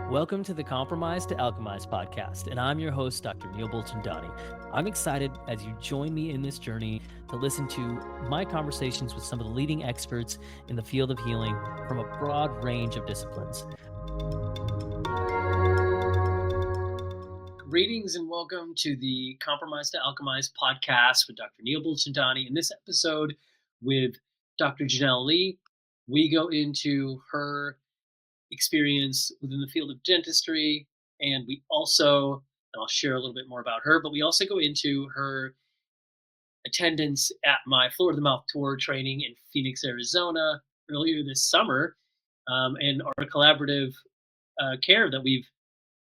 Welcome to the Compromise to Alchemize podcast, and I'm your host, Dr. Neil Bolchandani. I'm excited as you join me in this journey to listen to my conversations with some of the leading experts in the field of healing from a broad range of disciplines. Greetings and welcome to the Compromise to Alchemize podcast with Dr. Neil Bolchandani. In this episode with Dr. Janelle Lee, we go into her experience within the field of dentistry, and we also, and I'll share a little bit more about her, but we also go into her attendance at my Floor to the Mouth tour training in Phoenix, Arizona earlier this summer, and our collaborative care that we've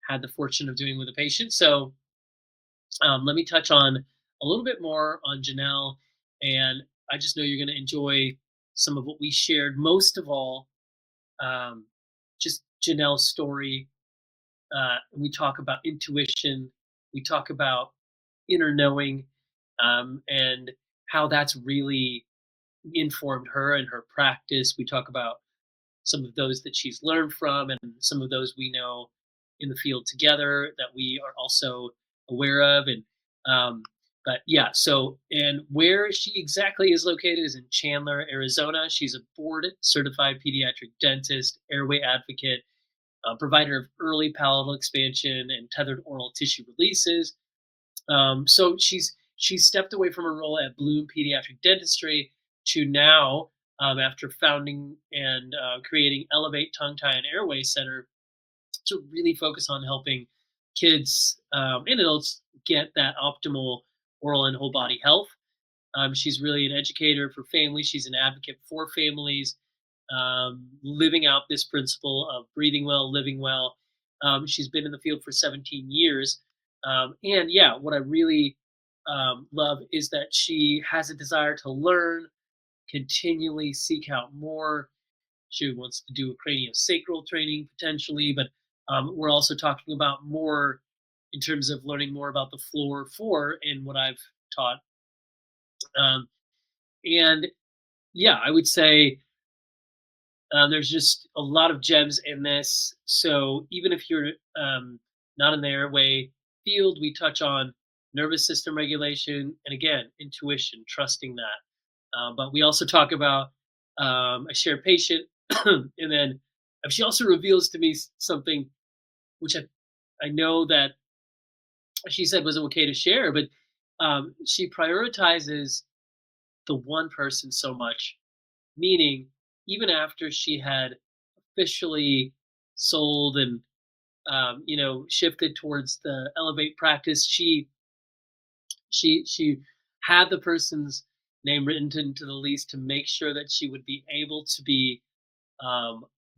had the fortune of doing with a patient. So let me touch on a little bit more on Janelle, and I just know you're going to enjoy some of what we shared. Most of all, just Janelle's story. We talk about intuition. We talk about inner knowing, and how that's really informed her and her practice. We talk about some of those that she's learned from, and some of those we know in the field together that we are also aware of. And but yeah, so and where she exactly is located is in Chandler, Arizona. She's a board certified pediatric dentist, airway advocate, provider of early palatal expansion and tethered oral tissue releases. So she's stepped away from her role at Bloom Pediatric Dentistry to now, after founding and creating Elevate Tongue Tie and Airway Center, to really focus on helping kids and adults get that optimal oral and whole body health. She's really an educator for families. She's an advocate for families, living out this principle of breathing well, living well. She's been in the field for 17 years. And yeah, what I really love is that she has a desire to learn, continually seek out more. She wants to do a craniosacral training potentially, but we're also talking about more in terms of learning more about the floor four and what I've taught. Um, and yeah, I would say there's just a lot of gems in this. So even if you're not in the airway field, we touch on nervous system regulation and again, intuition, trusting that. But we also talk about a shared patient. And then she also reveals to me something which I know that she said was okay to share, but she prioritizes the one person so much, meaning even after she had officially sold and shifted towards the Elevate practice, she had the person's name written into the lease to make sure that she would be able to be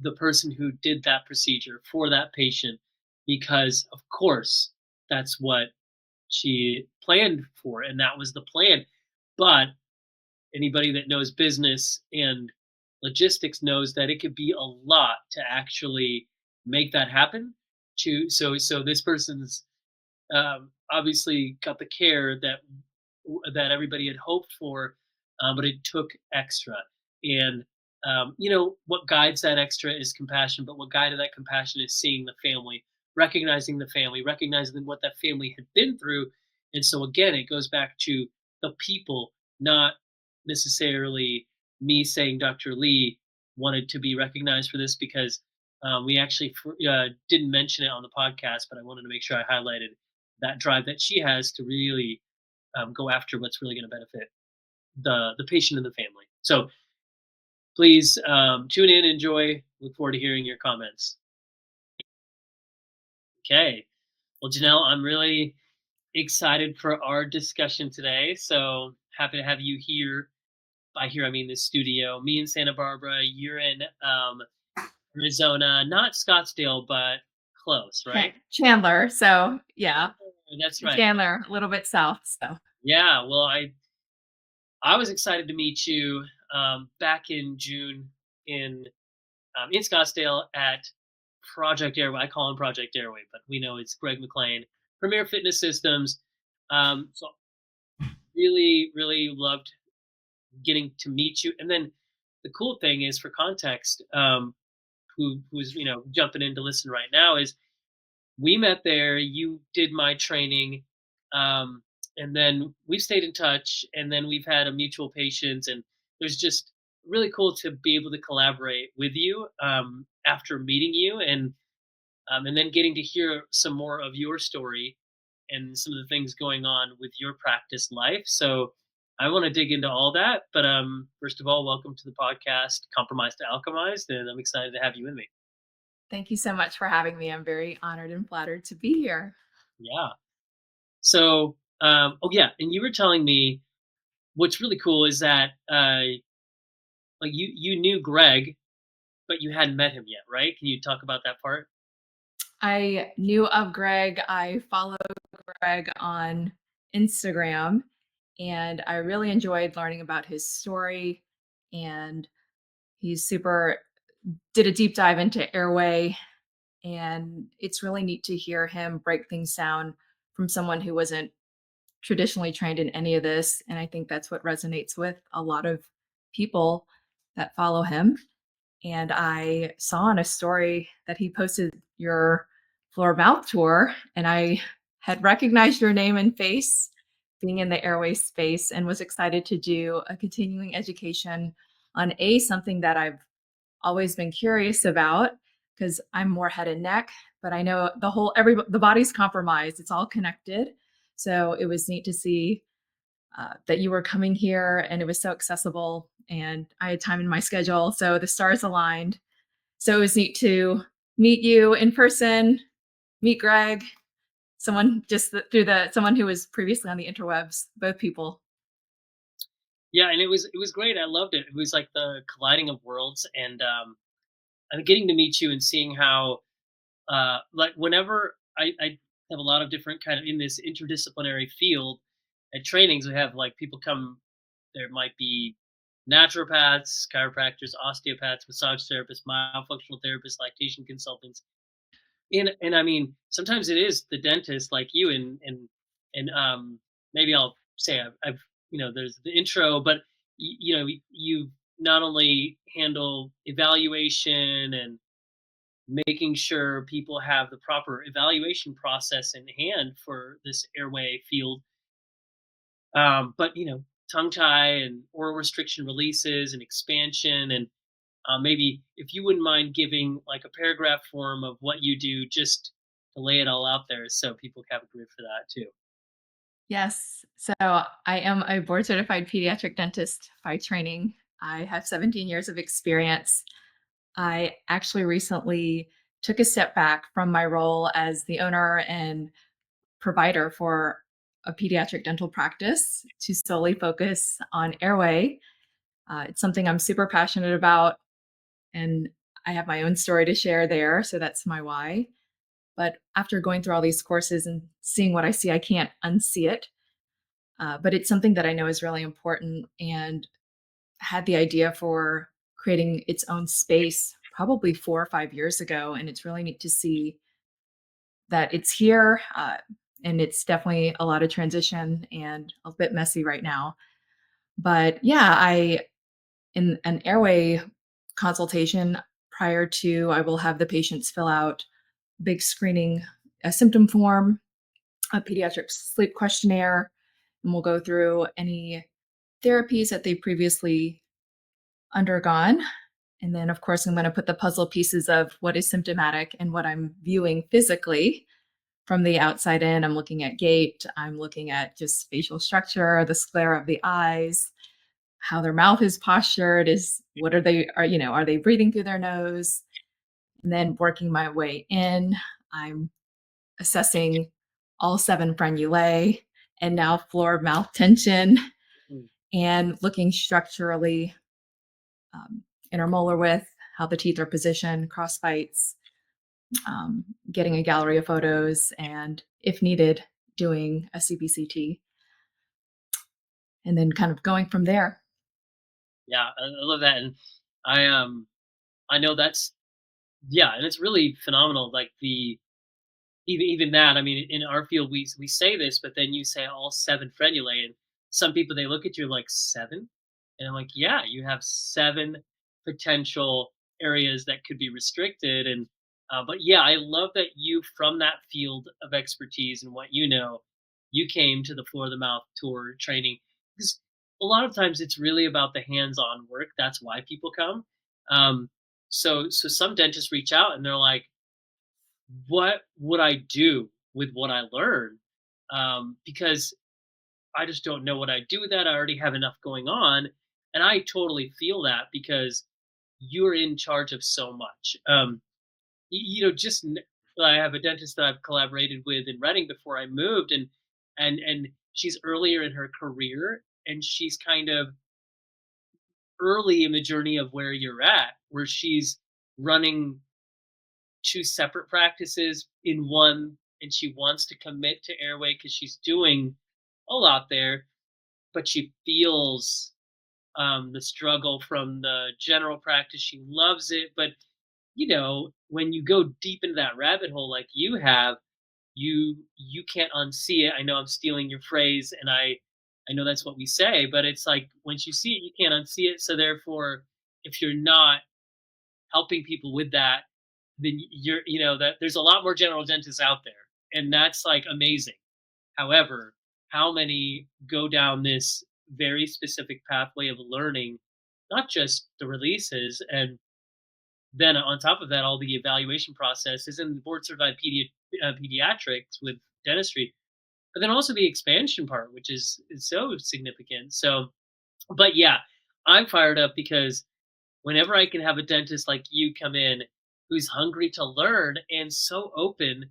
the person who did that procedure for that patient, because of course that's what she planned for and that was the plan. But anybody that knows business and logistics knows that it could be a lot to actually make that happen. So this person's obviously got the care that everybody had hoped for, but it took extra. And what guides that extra is compassion, but what guided that compassion is seeing the family, recognizing what that family had been through. And so again, it goes back to the people, not necessarily me saying Dr. Lee wanted to be recognized for this, because we actually didn't mention it on the podcast, but I wanted to make sure I highlighted that drive that she has to really go after what's really going to benefit the patient and the family. So please tune in, enjoy. Look forward to hearing your comments. Okay. Well, Janelle, I'm really excited for our discussion today. So happy to have you here. By here, I mean the studio. Me in Santa Barbara. You're in Arizona, not Scottsdale, but close, right? Chandler. So yeah, That's right. Chandler, a little bit south. So Yeah. Well, I was excited to meet you back in June in Scottsdale at Project Airway. I call him Project Airway, but we know it's Greg McLean, Premier Fitness Systems. So really, really loved getting to meet you. And then the cool thing is, for context, who's jumping in to listen right now is we met there. You did my training, um, and then we've stayed in touch. And then we've had a mutual patience, and there's just really cool to be able to collaborate with you after meeting you, and then getting to hear some more of your story and some of the things going on with your practice life. So I want to dig into all that. But first of all, welcome to the podcast, Compromise to Alchemized, and I'm excited to have you with me. Thank you so much for having me. I'm very honored and flattered to be here. Yeah. So, oh yeah, and you were telling me what's really cool is that like you knew Greg, but you hadn't met him yet, right? Can you talk about that part? I knew of Greg. I follow Greg on Instagram, and I really enjoyed learning about his story. And he's super, did a deep dive into airway. And it's really neat to hear him break things down from someone who wasn't traditionally trained in any of this. And I think that's what resonates with a lot of people that follow him. And I saw on a story that he posted your floor mouth tour, and I had recognized your name and face being in the airway space and was excited to do a continuing education on something that I've always been curious about because I'm more head and neck, but I know the body's compromised. It's all connected. So it was neat to see that you were coming here and it was so accessible and I had time in my schedule. So the stars aligned. So it was neat to meet you in person, meet Greg, someone who was previously on the interwebs, both people. Yeah, and it was great. I loved it. It was like the colliding of worlds, and I'm getting to meet you and seeing how like whenever I have a lot of different kind of in this interdisciplinary field at trainings, we have like people come. There might be naturopaths, chiropractors, osteopaths, massage therapists, myofunctional therapists, lactation consultants, and I mean sometimes it is the dentist like you, and maybe I'll say I've there's the intro, but you not only handle evaluation and making sure people have the proper evaluation process in hand for this airway field. But tongue tie and oral restriction releases and expansion, and maybe if you wouldn't mind giving like a paragraph form of what you do, just to lay it all out there, so people have a grid for that too. Yes. So I am a board certified pediatric dentist by training. I have 17 years of experience. I actually recently took a step back from my role as the owner and provider for a pediatric dental practice to solely focus on airway. It's something I'm super passionate about, and I have my own story to share there. So that's my why. But after going through all these courses and seeing what I see, I can't unsee it. But it's something that I know is really important and had the idea for creating its own space probably 4 or 5 years ago. And it's really neat to see that it's here. And it's definitely a lot of transition and a bit messy right now. But yeah, in an airway consultation prior to, I will have the patients fill out big screening, a symptom form, a pediatric sleep questionnaire, and we'll go through any therapies that they've previously undergone. And then, of course, I'm going to put the puzzle pieces of what is symptomatic and what I'm viewing physically from the outside in. I'm looking at gait, I'm looking at just facial structure, the sclera of the eyes, how their mouth is postured, are they breathing through their nose? And then working my way in, I'm assessing all 7 frenulae and now floor mouth tension Mm. and looking structurally, um, intermolar width, how the teeth are positioned, cross bites, getting a gallery of photos, and if needed, doing a CBCT, and then kind of going from there. Yeah, I love that, and I know that's yeah, and it's really phenomenal. Like the even that, I mean, in our field, we say this, but then you say all 7 frenulae, and some people, they look at you like, 7? And I'm like, "Yeah, you have 7 potential areas that could be restricted. And but yeah, I love that you, from that field of expertise and what you know, you came to the floor of the mouth tour training, because a lot of times it's really about the hands-on work. That's why people come. um, so some dentists reach out and they're like, what would I do with what I learned? Because I just don't know what I do with that. I already have enough going on. And I totally feel that, because you're in charge of so much. Just I have a dentist that I've collaborated with in Reading before I moved, and she's earlier in her career, and she's kind of early in the journey of where you're at, where she's running two separate practices in one, and she wants to commit to airway because she's doing a lot there, but she feels the struggle from the general practice. She loves it, but when you go deep into that rabbit hole like you have, you can't unsee it. I know I'm stealing your phrase, and I know that's what we say, but it's like once you see it, you can't unsee it. So therefore, if you're not helping people with that, then that there's a lot more general dentists out there, and that's like amazing. However, how many go down this very specific pathway of learning, not just the releases, and then on top of that, all the evaluation processes and the board certified pediatrics with dentistry, but then also the expansion part, which is so significant. So, but yeah, I'm fired up because whenever I can have a dentist like you come in who's hungry to learn and so open,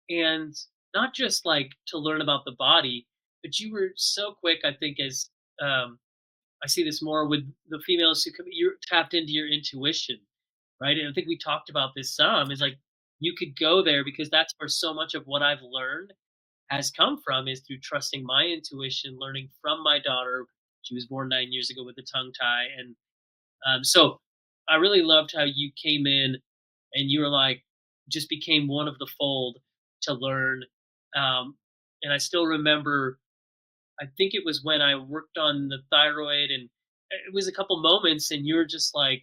and not just like to learn about the body, but you were so quick, I think, as I see this more with the females who come, you're tapped into your intuition, right? And I think we talked about this some, is like you could go there because that's where so much of what I've learned has come from, is through trusting my intuition, learning from my daughter. She was born 9 years ago with a tongue tie. And so I really loved how you came in and you were like, just became one of the fold to learn. Um, and I still remember, I think it was when I worked on the thyroid, and it was a couple moments, and you were just like,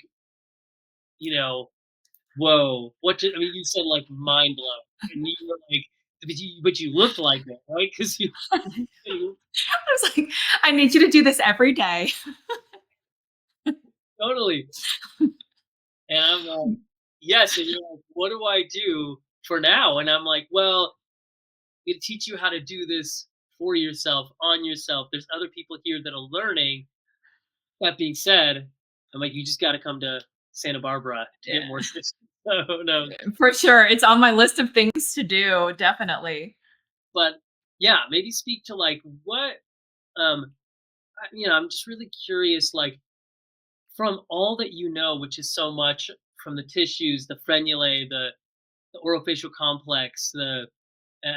you know, whoa, I mean, you said like mind blown, and you were like, but you looked like it, right? Because you I was like, I need you to do this every day. totally. And I'm like, yes. And you're like, what do I do for now? And I'm like, well, we teach you how to do this for yourself, on yourself. There's other people here that are learning. That being said, I'm like, you just got to come to Santa Barbara to get Yeah, more assistance. So no, for sure. It's on my list of things to do, definitely. but yeah, maybe speak to like what I'm just really curious, like from all that you know, which is so much, from the tissues, the frenulae, the orofacial complex, the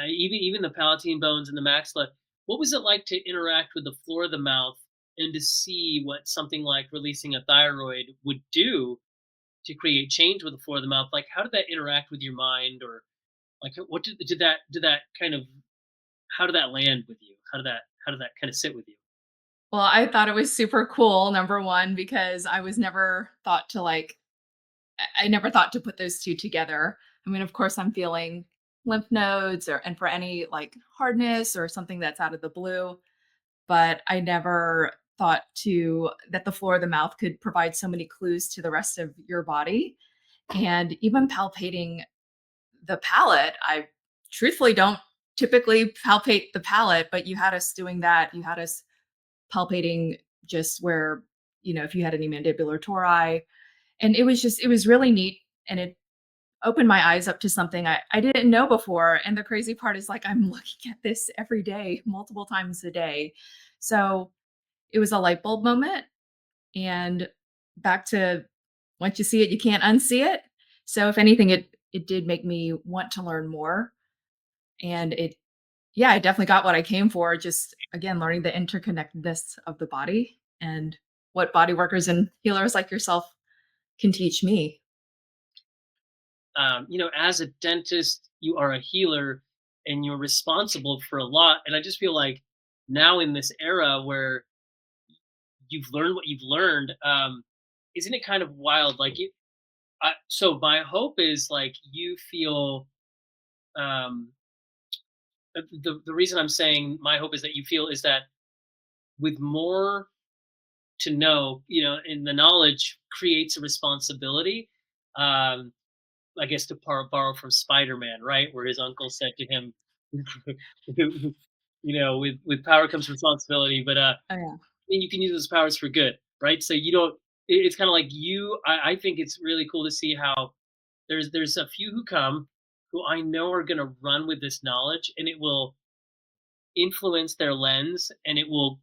even the palatine bones and the maxilla. What was it like to interact with the floor of the mouth and to see what something like releasing a thyroid would do to create change with the floor of the mouth? Like, how did that interact with your mind, or like what did that kind of, how did that land with you? How did that kind of sit with you? Well, I thought it was super cool, number one, because I was never thought to like, I never thought to put those two together. I mean, of course, I'm feeling lymph nodes and for any like hardness or something that's out of the blue, but I never thought to that the floor of the mouth could provide so many clues to the rest of your body. And even palpating the palate, I truthfully don't typically palpate the palate, but you had us doing that. You had us palpating just where, if you had any mandibular tori. And it was really neat. And it opened my eyes up to something I didn't know before. And the crazy part is like I'm looking at this every day, multiple times a day. So it was a light bulb moment. And back to once you see it, you can't unsee it. So if anything, it did make me want to learn more. And yeah, I definitely got what I came for. Just again, learning the interconnectedness of the body and what body workers and healers like yourself can teach me. As a dentist, you are a healer and you're responsible for a lot. And I just feel like now in this era where you've learned what you've learned, isn't it kind of wild? Like So my hope is like you feel um the reason I'm saying my hope is that you feel is that with more to know, and the knowledge creates a responsibility. Um, I guess to borrow from Spider-Man, right, where his uncle said to him, with power comes responsibility, but Oh, yeah. mean, you can use those powers for good, right? So you don't. It's kind of like you. I think it's really cool to see how there's a few who come who I know are going to run with this knowledge, and it will influence their lens, and it will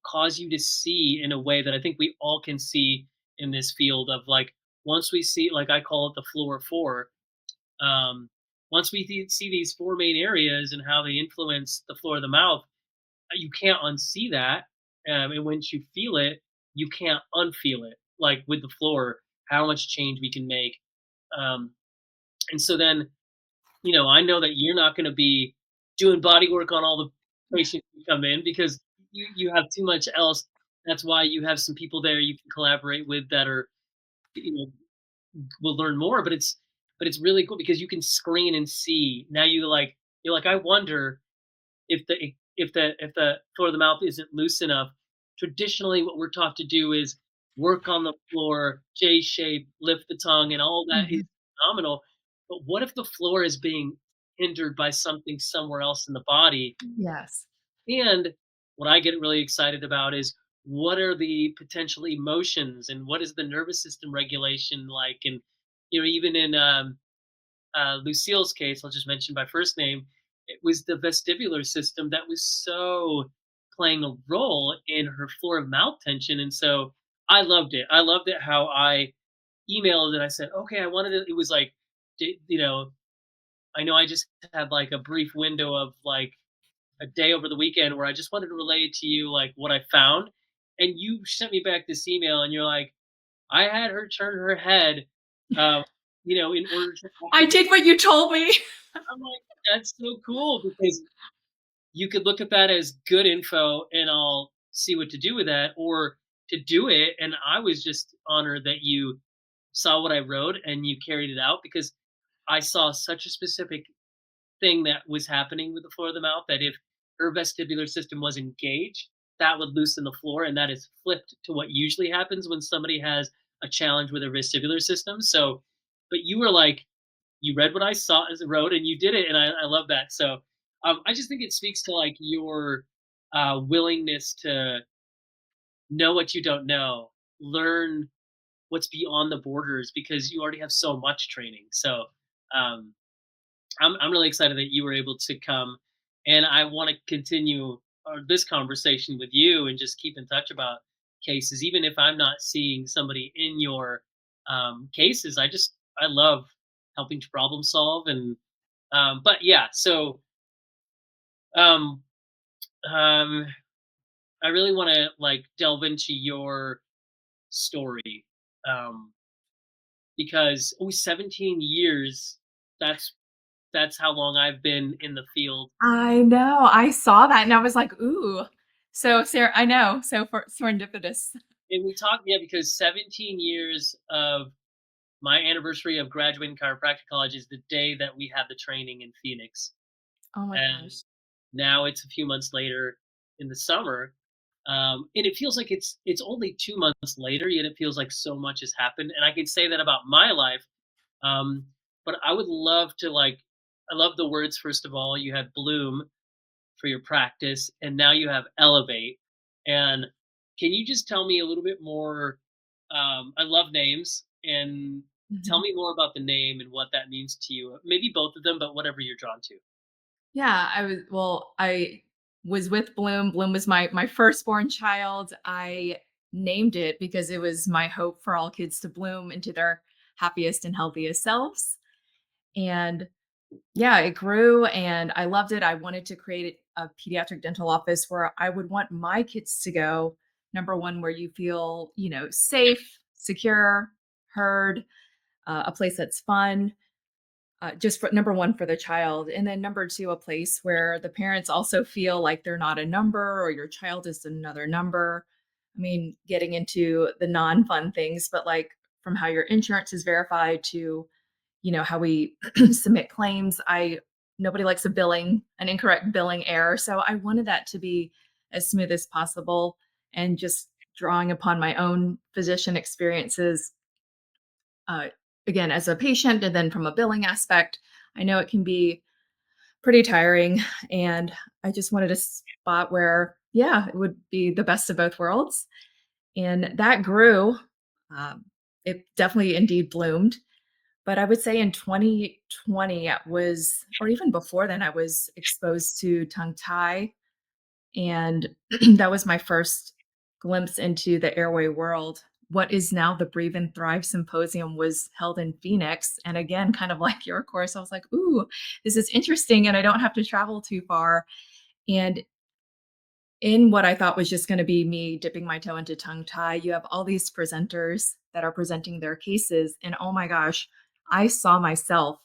cause you to see in a way that I think we all can see in this field of like once we see like I call it the floor four. Um, Once we see these four main areas and how they influence the floor of the mouth, you can't unsee that. And once you feel it, you can't unfeel it. Like with the floor, how much change we can make. Um, and so then, I know that you're not going to be doing body work on all the patients who come in because you have too much else. That's why you have some people there you can collaborate with that are, you know, will learn more. But it's really cool because you can screen and see. Now you're like I wonder if the floor of the mouth isn't loose enough. Traditionally, what we're taught to do is work on the floor, J shape, lift the tongue, and all that is Mhm. phenomenal. But what if the floor is being hindered by something somewhere else in the body? Yes. And what I get really excited about is what are the potential emotions and what is the nervous system regulation like? And even in Lucille's case, I'll just mention by first name, it was the vestibular system that was so playing a role in her floor of mouth tension. And so I loved it. I loved it how I emailed and I said, okay, I wanted it. It was like, I know I just had like a brief window of like a day over the weekend where I just wanted to relay to you like what I found. And you sent me back this email and you're like, I had her turn her head, uh, in order to I activate. did what you told me. I'm like, that's so cool because you could look at that as good info and I'll see what to do with that or to do it. And I was just honored that you saw what I wrote and you carried it out because I saw such a specific thing that was happening with the floor of the mouth that if her vestibular system was engaged, that would loosen the floor. And that is flipped to what usually happens when somebody has a challenge with their vestibular system. So, but you were like, you read what I saw as a wrote and you did it. And I love that. So I just think it speaks to like your willingness to know what you don't know, learn what's beyond the borders because you already have so much training. So um, I'm really excited that you were able to come, and I want to continue this conversation with you and just keep in touch about cases, even if I'm not seeing somebody in your cases. I love helping to problem solve, and but yeah, so um, um, I really want to like delve into your story um, because 17 years. That's that's how long I've been in the field. I know. I saw that and I was like, "Ooh." So, Sarah, I know. So for serendipitous. And we talked, yeah, because 17 years of my anniversary of graduating chiropractic college is the day that we had the training in Phoenix. Oh my And gosh. now it's a few months later in the summer. And it feels like it's only 2 months later, yet it feels like so much has happened. And I can say that about my life. Um, but I would love to like I love the words, first of all. You had bloom for your practice, and now you have elevate. And can you just tell me a little bit more? I love names, and tell Mhm. me more about the name and what that means to you. Maybe both of them, but whatever you're drawn to. Yeah, I was with Bloom. Bloom was my firstborn child. I named it because it was my hope for all kids to bloom into their happiest and healthiest selves. And yeah, it grew and I loved it. I wanted to create a pediatric dental office where I would want my kids to go. Number one, where you feel, safe, secure, heard, a place that's fun, just for number one for the child. And then number two, a place where the parents also feel like they're not a number or your child is another number. I mean, getting into the non fun things, but like from how your insurance is verified to, how we submit claims. I Nobody likes an incorrect billing error. So I wanted that to be as smooth as possible, and just drawing upon my own physician experiences, uh, again, as a patient, and then from a billing aspect, I know it can be pretty tiring. And I just wanted a spot where, yeah, it would be the best of both worlds. And that grew. Um, it definitely indeed bloomed. But I would say in 2020, it was, or even before then, I was exposed to tongue tie. And that was my first glimpse into the airway world. What is now the Breathe and Thrive Symposium was held in Phoenix. And again, kind of like your course, I was like, ooh, this is interesting. And I don't have to travel too far. And in what I thought was just going to be me dipping my toe into tongue tie, you have all these presenters that are presenting their cases. And oh my gosh, I saw myself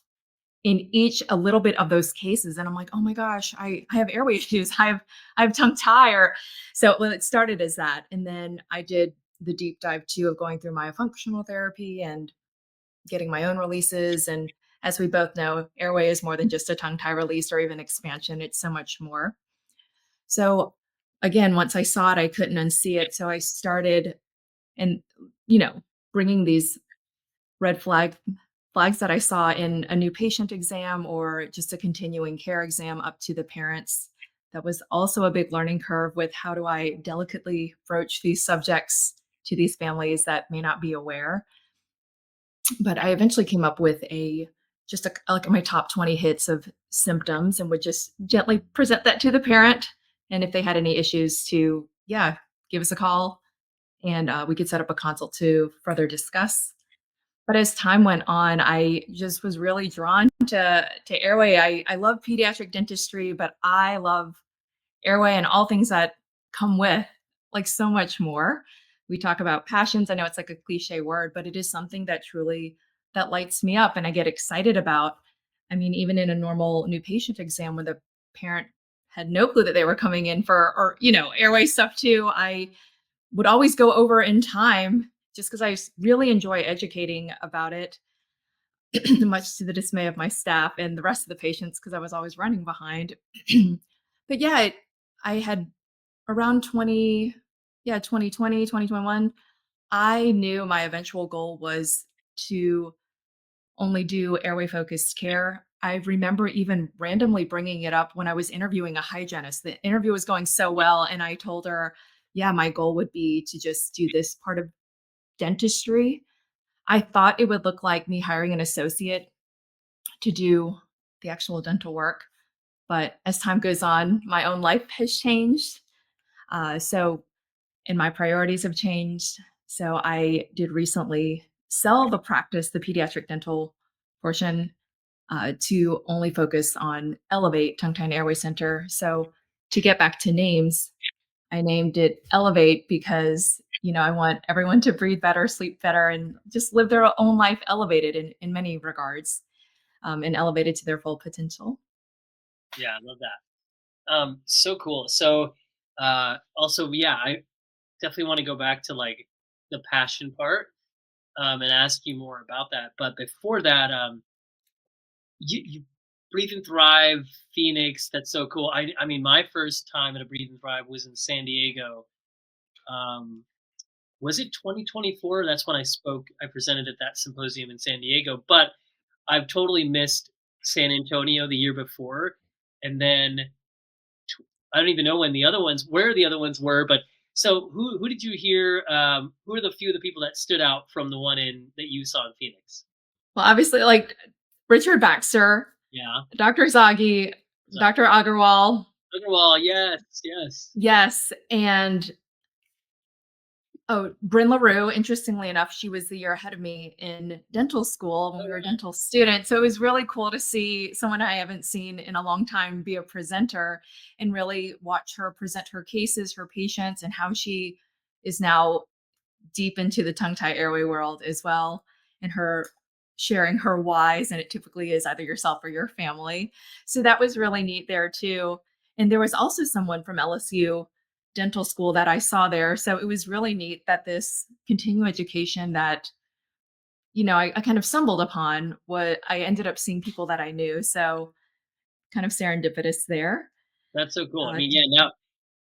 in each a little bit of those cases. And I'm like, oh my gosh, I have airway issues. I have tongue tie. Or so well, it started as that. And then I did the deep dive too of going through myofunctional therapy and getting my own releases. And as we both know, airway is more than just a tongue tie release or even expansion. It's so much more. So again, once I saw it, I couldn't unsee it. So I started, and you know, bringing these red flags that I saw in a new patient exam or just a continuing care exam up to the parents. That was also a big learning curve with how do I delicately broach these subjects to these families that may not be aware. But I eventually came up with like my top 20 hits of symptoms, and would just gently present that to the parent. And if they had any issues, to, yeah, give us a call, and we could set up a consult to further discuss. But as time went on, I just was really drawn to airway. I love pediatric dentistry, but I love airway and all things that come with, like, so much more. We talk about passions. I know it's like a cliche word, but it is something that truly that lights me up and I get excited about. I mean, even in a normal new patient exam when the parent had no clue that they were coming in for, or airway stuff too, I would always go over in time just because really enjoy educating about it, much to the dismay of my staff and the rest of the patients because I was always running behind. But yeah, I had around 2020, 2021, I knew my eventual goal was to only do airway focused care. I remember even randomly bringing it up when I was interviewing a hygienist. The interview was going so well, and I told her, yeah, my goal would be to just do this part of dentistry. I thought it would look like me hiring an associate to do the actual dental work. But as time goes on, my own life has changed. So, and my priorities have changed. So, I did recently sell the practice, the pediatric dental portion, to only focus on Elevate Tongue Tie Airway Center. So, to get back to names, I named it Elevate because, I want everyone to breathe better, sleep better, and just live their own life elevated in many regards, and elevated to their full potential. Yeah, I love that. So cool. So, also, yeah, I definitely want to go back to like the passion part, and ask you more about that. But before that, you Breathe and Thrive Phoenix. That's so cool. I mean, my first time at a Breathe and Thrive was in San Diego. Um, was it 2024? That's when I presented at that symposium in San Diego. But I've totally missed San Antonio the year before, and then I don't even know where the other ones were. But so who did you hear? Who are the few of the people that stood out from the one in that you saw in Phoenix? Well, obviously, like Richard Baxter, Yeah. Dr. Zagi, So, Dr. Agarwal. Agarwal, yes, yes. Yes. And oh, Bryn LaRue, interestingly enough, she was the year ahead of me in dental school when Oh, we were yeah. dental students. So it was really cool to see someone I haven't seen in a long time be a presenter and really watch her present her cases, her patients, and how she is now deep into the tongue tie airway world as well, and her sharing her whys. And it typically is either yourself or your family. So that was really neat there too. And there was also someone from LSU dental school that I saw there. So it was really neat that this continuing education that I kind of stumbled upon what I ended up seeing people that I knew. So kind of serendipitous there. That's so cool. I Uh, mean, yeah, now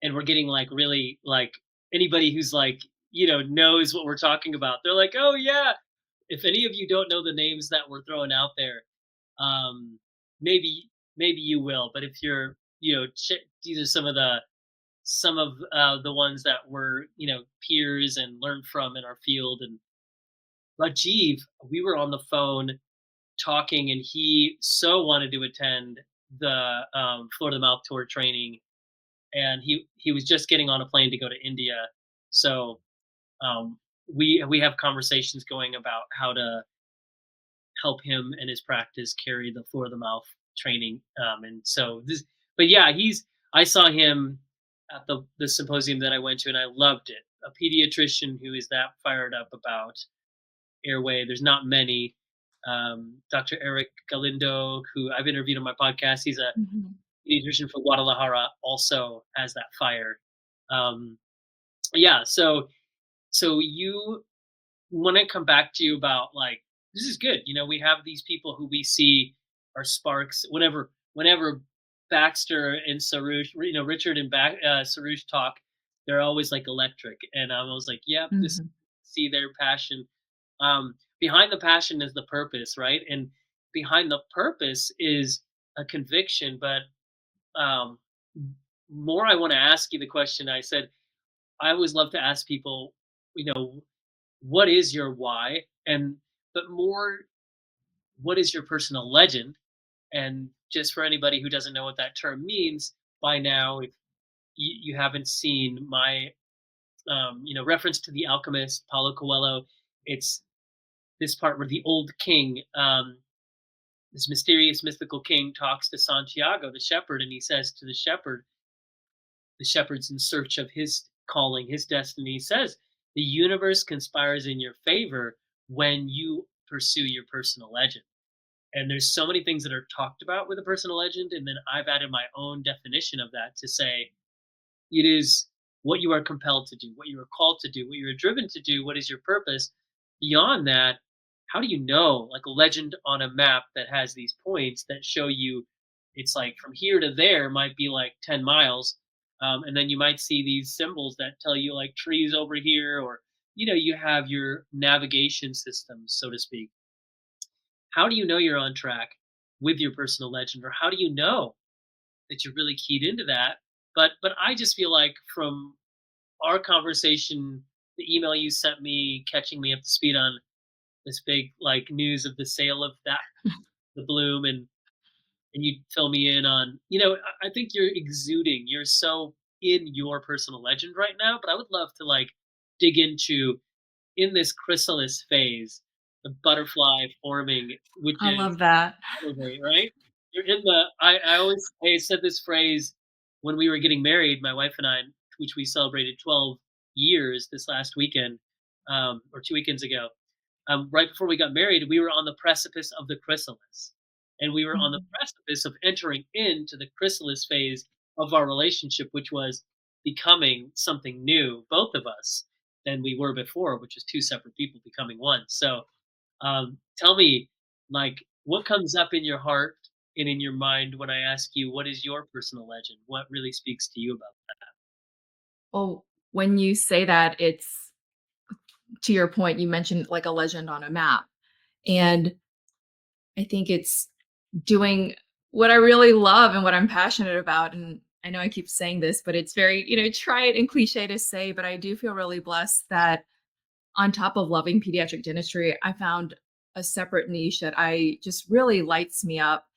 and we're getting, like, really, like, anybody who's, like, knows what we're talking about, they're like, "Oh, yeah." If any of you don't know the names that we're throwing out there, um, maybe you will, but if you're, these are some of the ones that we're, peers and learn from in our field. And Rajiv, we were on the phone talking, and he so wanted to attend the Floor to the Mouth tour training, and he was just getting on a plane to go to India. So we have conversations going about how to help him and his practice carry the Floor of the Mouth training. And so this, but yeah, I saw him at the symposium that I went to, and I loved it. A pediatrician who is that fired up about airway. There's not many. Dr. Eric Galindo, who I've interviewed on my podcast, he's a mhm, pediatrician from Guadalajara, also has that fire. Um, yeah, so you want to come back to you about, like, this is good. We have these people who we see are sparks. Whenever Baxter and Sarush, Richard and Sarush talk, they're always like electric, and I'm always like, yep, this mhm. see their passion. Behind the passion is the purpose, right? And behind the purpose is a conviction. But um, more, I want to ask you the question. I said I always love to ask people, you know, what is your why? And but more, what is your personal legend? And just for anybody who doesn't know what that term means by now, if you haven't seen my reference to The Alchemist, Paulo Coelho, it's this part where the old king, this mysterious mythical king, talks to Santiago, the shepherd, and he says to the shepherd's in search of his calling, his destiny. He says, the universe conspires in your favor when you pursue your personal legend. And there's so many things that are talked about with a personal legend. And then I've added my own definition of that to say, it is what you are compelled to do, what you are called to do, what you are driven to do, what is your purpose. Beyond that, how do you know, like a legend on a map that has these points that show you it's like from here to there might be like 10 miles. And then you might see these symbols that tell you like trees over here, or, you have your navigation systems, so to speak. How do you know you're on track with your personal legend, or how do you know that you're really keyed into that? But I just feel like from our conversation, the email you sent me, catching me up to speed on this big like news of the sale of that the bloom, and you fill me in on, I think you're exuding. You're so in your personal legend right now. But I would love to like dig into in this chrysalis phase, the butterfly forming, which I is love that. elevate, right? You're in the I said this phrase when we were getting married, my wife and I, which we celebrated 12 years this last weekend, or 2 weekends ago. Right before we got married, we were on the precipice of the chrysalis. And we were on the Mhm. precipice of entering into the chrysalis phase of our relationship, which was becoming something new, both of us, than we were before, which was two separate people becoming one. So tell me, like, what comes up in your heart and in your mind when I ask you, what is your personal legend? What really speaks to you about Well, when you say that, it's to your point, you mentioned like a legend on a map. And I think it's doing what I really love and what I'm passionate about. And I know I keep saying this, but it's very, trite and cliche to say, but I do feel really blessed that on top of loving pediatric dentistry, I found a separate niche that I just really lights me up.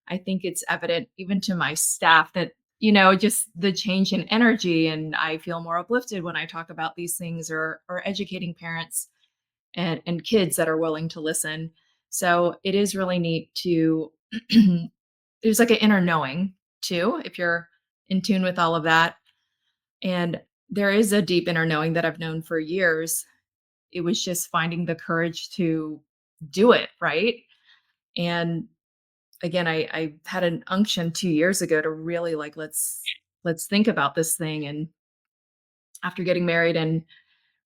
I think it's evident even to my staff that, just the change in energy, and I feel more uplifted when I talk about these things, or educating parents and kids that are willing to listen. So it is really neat to there's like an inner knowing too, if you're in tune with all of that. And there is a deep inner knowing that I've known for years. It was just finding the courage to do it, right? And again, I had an unction 2 years ago to really like let's think about this thing. And after getting married and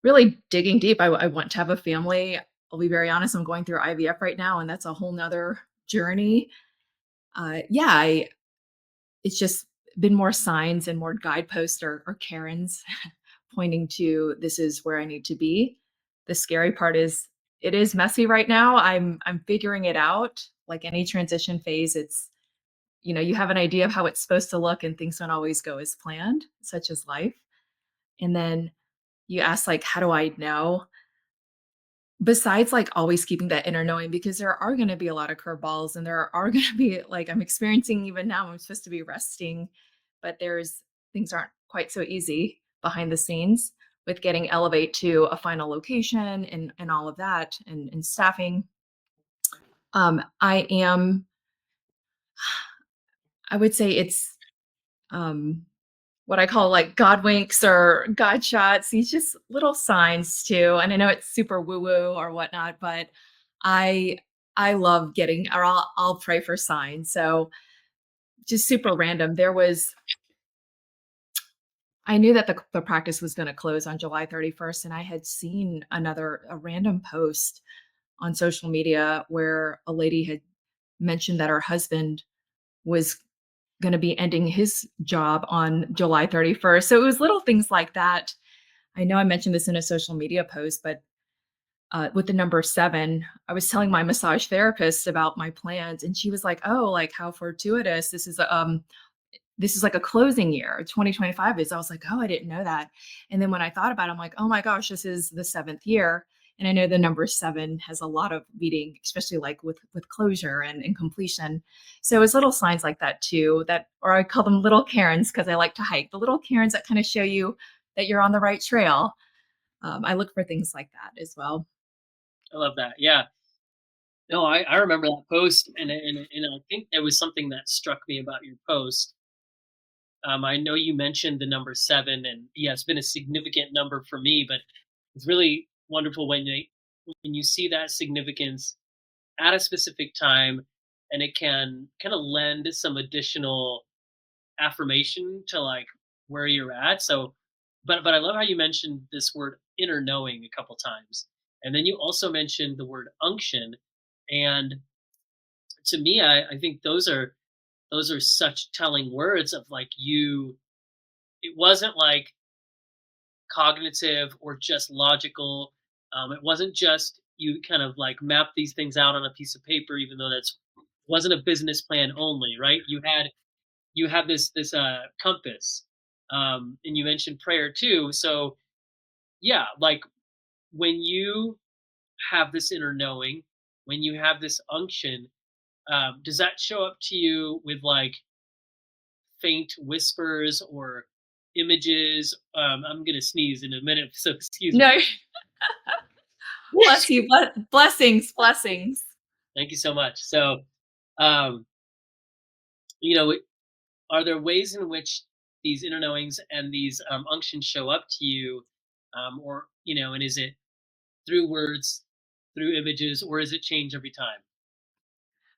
really digging deep, I want to have a family. I'll be very honest, I'm going through IVF right now, and that's a whole nother journey. Yeah, it's just been more signs and more guideposts or Karens pointing to this is where I need to be. The scary part is it is messy right now. I'm figuring it out. Like any transition phase, it's you have an idea of how it's supposed to look and things don't always go as planned, such as life. And then you ask like, how do I know? Besides, like, always keeping that inner knowing because there are gonna be a lot of curveballs and there are gonna be like, I'm experiencing even now, I'm supposed to be resting, but there's things aren't quite so easy behind the scenes with getting Elevate to a final location and all of that and staffing. I am I would say it's, um, what I call, like, God winks or God shots, these just little signs too, and I know it's super woo-woo or whatnot, but I I love getting or I'll pray for signs, so just super random. I knew that the practice was gonna close on July 31st, and I had seen a random post on social media where a lady had mentioned that her husband was gonna be ending his job on July 31st, so it was little things like that. I know I mentioned this in a social media post, but with the number 7, I was telling my massage therapist about my plans, and she was like, "Oh, like how fortuitous! This is like a closing year. 2025 is." I was like, "Oh, I didn't know that." And then when I thought about it, I'm like, "Oh my gosh, this is the 7th year." And I know the number 7 has a lot of meaning, especially like with closure and completion. So it's little signs like that too, that or I call them little Karens because I like to hike. The little Karens that kind of show you that you're on the right trail. I look for things like that as well. I love that. Yeah. No, I remember that post, and I think there was something that struck me about your post. I know you mentioned the number 7, and yeah, it's been a significant number for me, but it's really wonderful when you see that significance at a specific time, and it can kind of lend some additional affirmation to like where you're at. So, but I love how you mentioned this word inner knowing a couple times, and then you also mentioned the word unction, and to me, I think those are such telling words of like you. It wasn't like cognitive or just logical. It wasn't just you kind of like map these things out on a piece of paper, even though that's wasn't a business plan only, right? You had this compass, and you mentioned prayer too. So yeah, like when you have this inner knowing, when you have this unction, does that show up to you with like faint whispers or images? I'm gonna sneeze in a minute, so excuse No, me. bless you. Blessings, blessings. Thank you so much. So, um, you know, are there ways in which these inner knowings and these unctions show up to you, or and is it through words, through images, or is it change every time?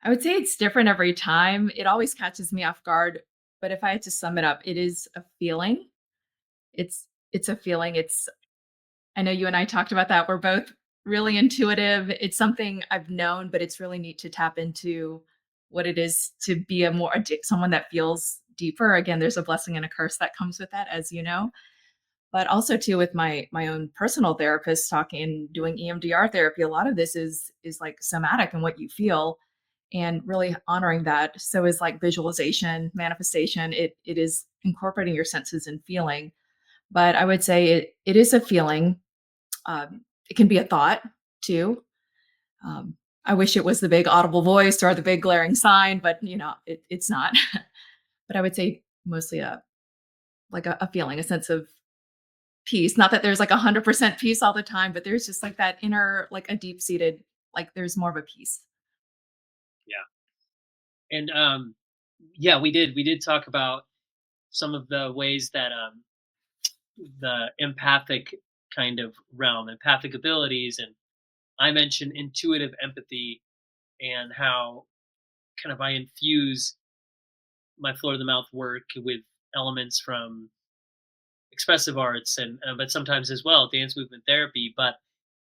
I would say it's different every time. It always catches me off guard, but if I had to sum it up, it is a feeling. It's a feeling. It's I know you and I talked about that. We're both really intuitive. It's something I've known, but it's really neat to tap into what it is to be someone that feels deeper. Again, there's a blessing and a curse that comes with that, as you know. But also too with my own personal therapist talking doing EMDR therapy, a lot of this is like somatic and what you feel and really honoring that. So is like visualization, manifestation, it is incorporating your senses and feeling. But I would say it is a feeling. It can be a thought too. Um, I wish it was the big audible voice or the big glaring sign, but it's not. But I would say mostly a feeling, a sense of peace. Not that there's like 100% peace all the time, but there's just like that inner, like a deep seated, like there's more of a peace. Yeah, and yeah, we did talk about some of the ways that the empathic kind of realm, empathic abilities, and I mentioned intuitive empathy and how kind of I infuse my floor of the mouth work with elements from expressive arts and but sometimes as well dance movement therapy. But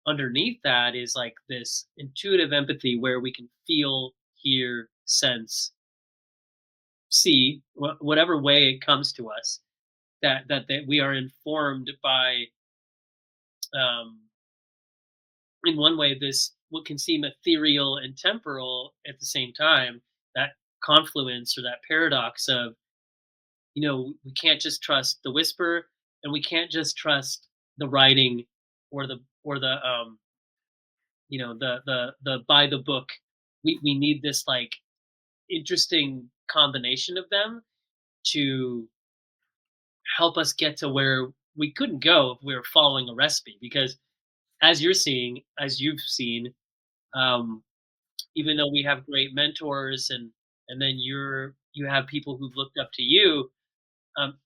underneath that is like this intuitive empathy where we can feel, hear, sense, see, whatever way it comes to us, that we are informed by, um, in one way, this what can seem ethereal and temporal at the same time, that confluence or that paradox of, we can't just trust the whisper, and we can't just trust the writing or the the by the book. We need this like interesting combination of them to help us get to where we couldn't go if we were following a recipe. Because as you've seen, um, even though we have great mentors, and then you have people who've looked up to you,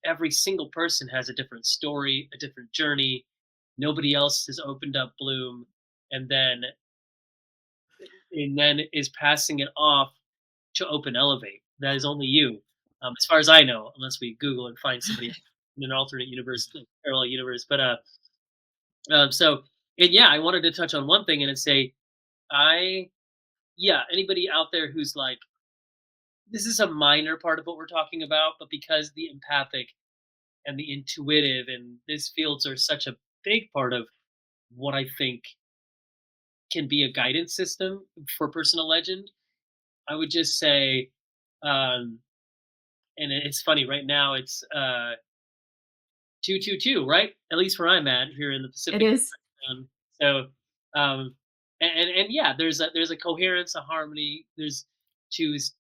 every single person has a different story, a different journey. Nobody else has opened up Bloom, and then is passing it off to Open Elevate. That is only you, as far as I know, unless we Google and find somebody else in an alternate universe, like, parallel universe. But so and yeah, I wanted to touch on one thing and say, I yeah, anybody out there who's like, this is a minor part of what we're talking about, but because the empathic and the intuitive and these fields are such a big part of what I think can be a guidance system for personal legend, I would just say, um, and it's funny right now. It's 222, right? At least where I'm at here in the It Pacific. is. So, um, and yeah, there's a coherence, a harmony. There's twos,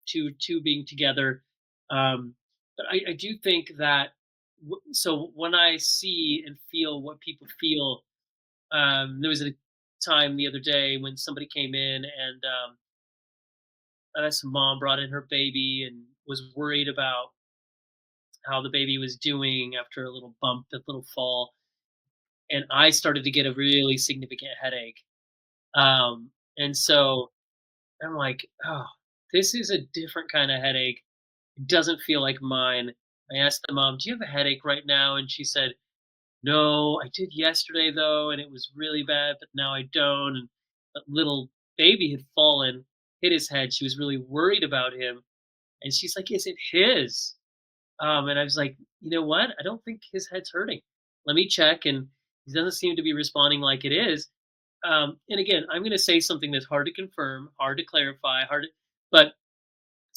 two being together. But I do think that so when I see and feel what people feel, there was a time the other day when somebody came in and this mom brought in her baby and was worried about how the baby was doing after a little bump, a little fall, and I started to get a really significant headache. And so I'm like, oh, this is a different kind of headache. It doesn't feel like mine. I asked the mom, do you have a headache right now? And she said, no, I did yesterday though, and it was really bad, but now I don't. And that little baby had fallen, hit his head. She was really worried about him. And she's like, is it his? And I was like, you know what? I don't think his head's hurting. Let me check. And he doesn't seem to be responding like it is. And again, I'm going to say something that's hard to confirm, hard to clarify, but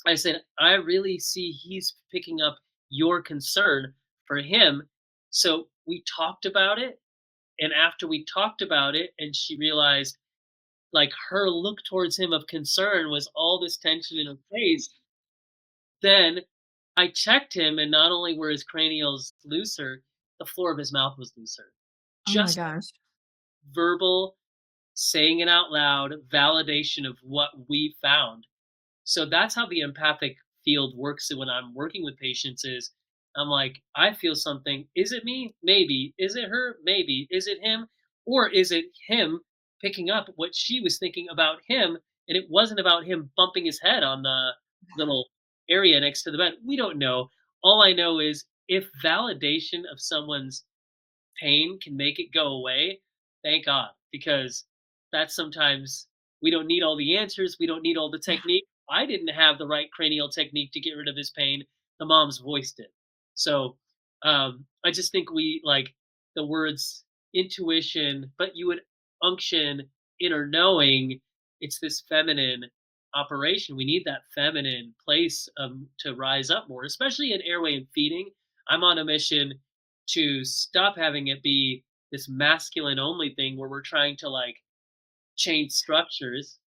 I said, I really see he's picking up your concern for him. So we talked about it. And after we talked about it, and she realized like her look towards him of concern was all this tension in her face, then I checked him, and not only were his cranials looser, the floor of his mouth was looser. Oh my Just gosh. verbal, saying it out loud, validation of what we found. So that's how the empathic field works when I'm working with patients is I'm like, I feel something. Is it me? Maybe. Is it her? Maybe. Is it him? Or is it him picking up what she was thinking about him, and it wasn't about him bumping his head on the little area next to the bed? We don't know. All I know is if validation of someone's pain can make it go away, thank God, because that's sometimes we don't need all the answers, we don't need all the technique. I didn't have the right cranial technique to get rid of his pain. The mom's voiced it. So I just think we like the words intuition, but you would unction, inner knowing. It's this feminine operation. We need that feminine place to rise up more, especially in airway and feeding. I'm on a mission to stop having it be this masculine only thing where we're trying to like change structures,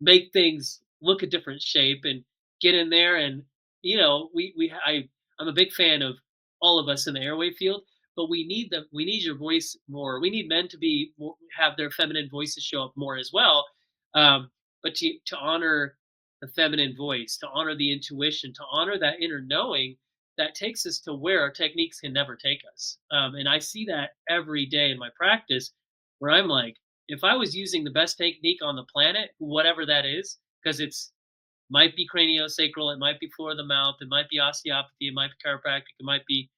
make things look a different shape, and get in there. And I'm a big fan of all of us in the airway field, but we need your voice more. We need men to be more, have their feminine voices show up more as well. But to honor the feminine voice, to honor the intuition, to honor that inner knowing, that takes us to where our techniques can never take us. And I see that every day in my practice, where I'm like, if I was using the best technique on the planet, whatever that is, because it's might be craniosacral, it might be floor of the mouth, it might be osteopathy, it might be chiropractic, it might be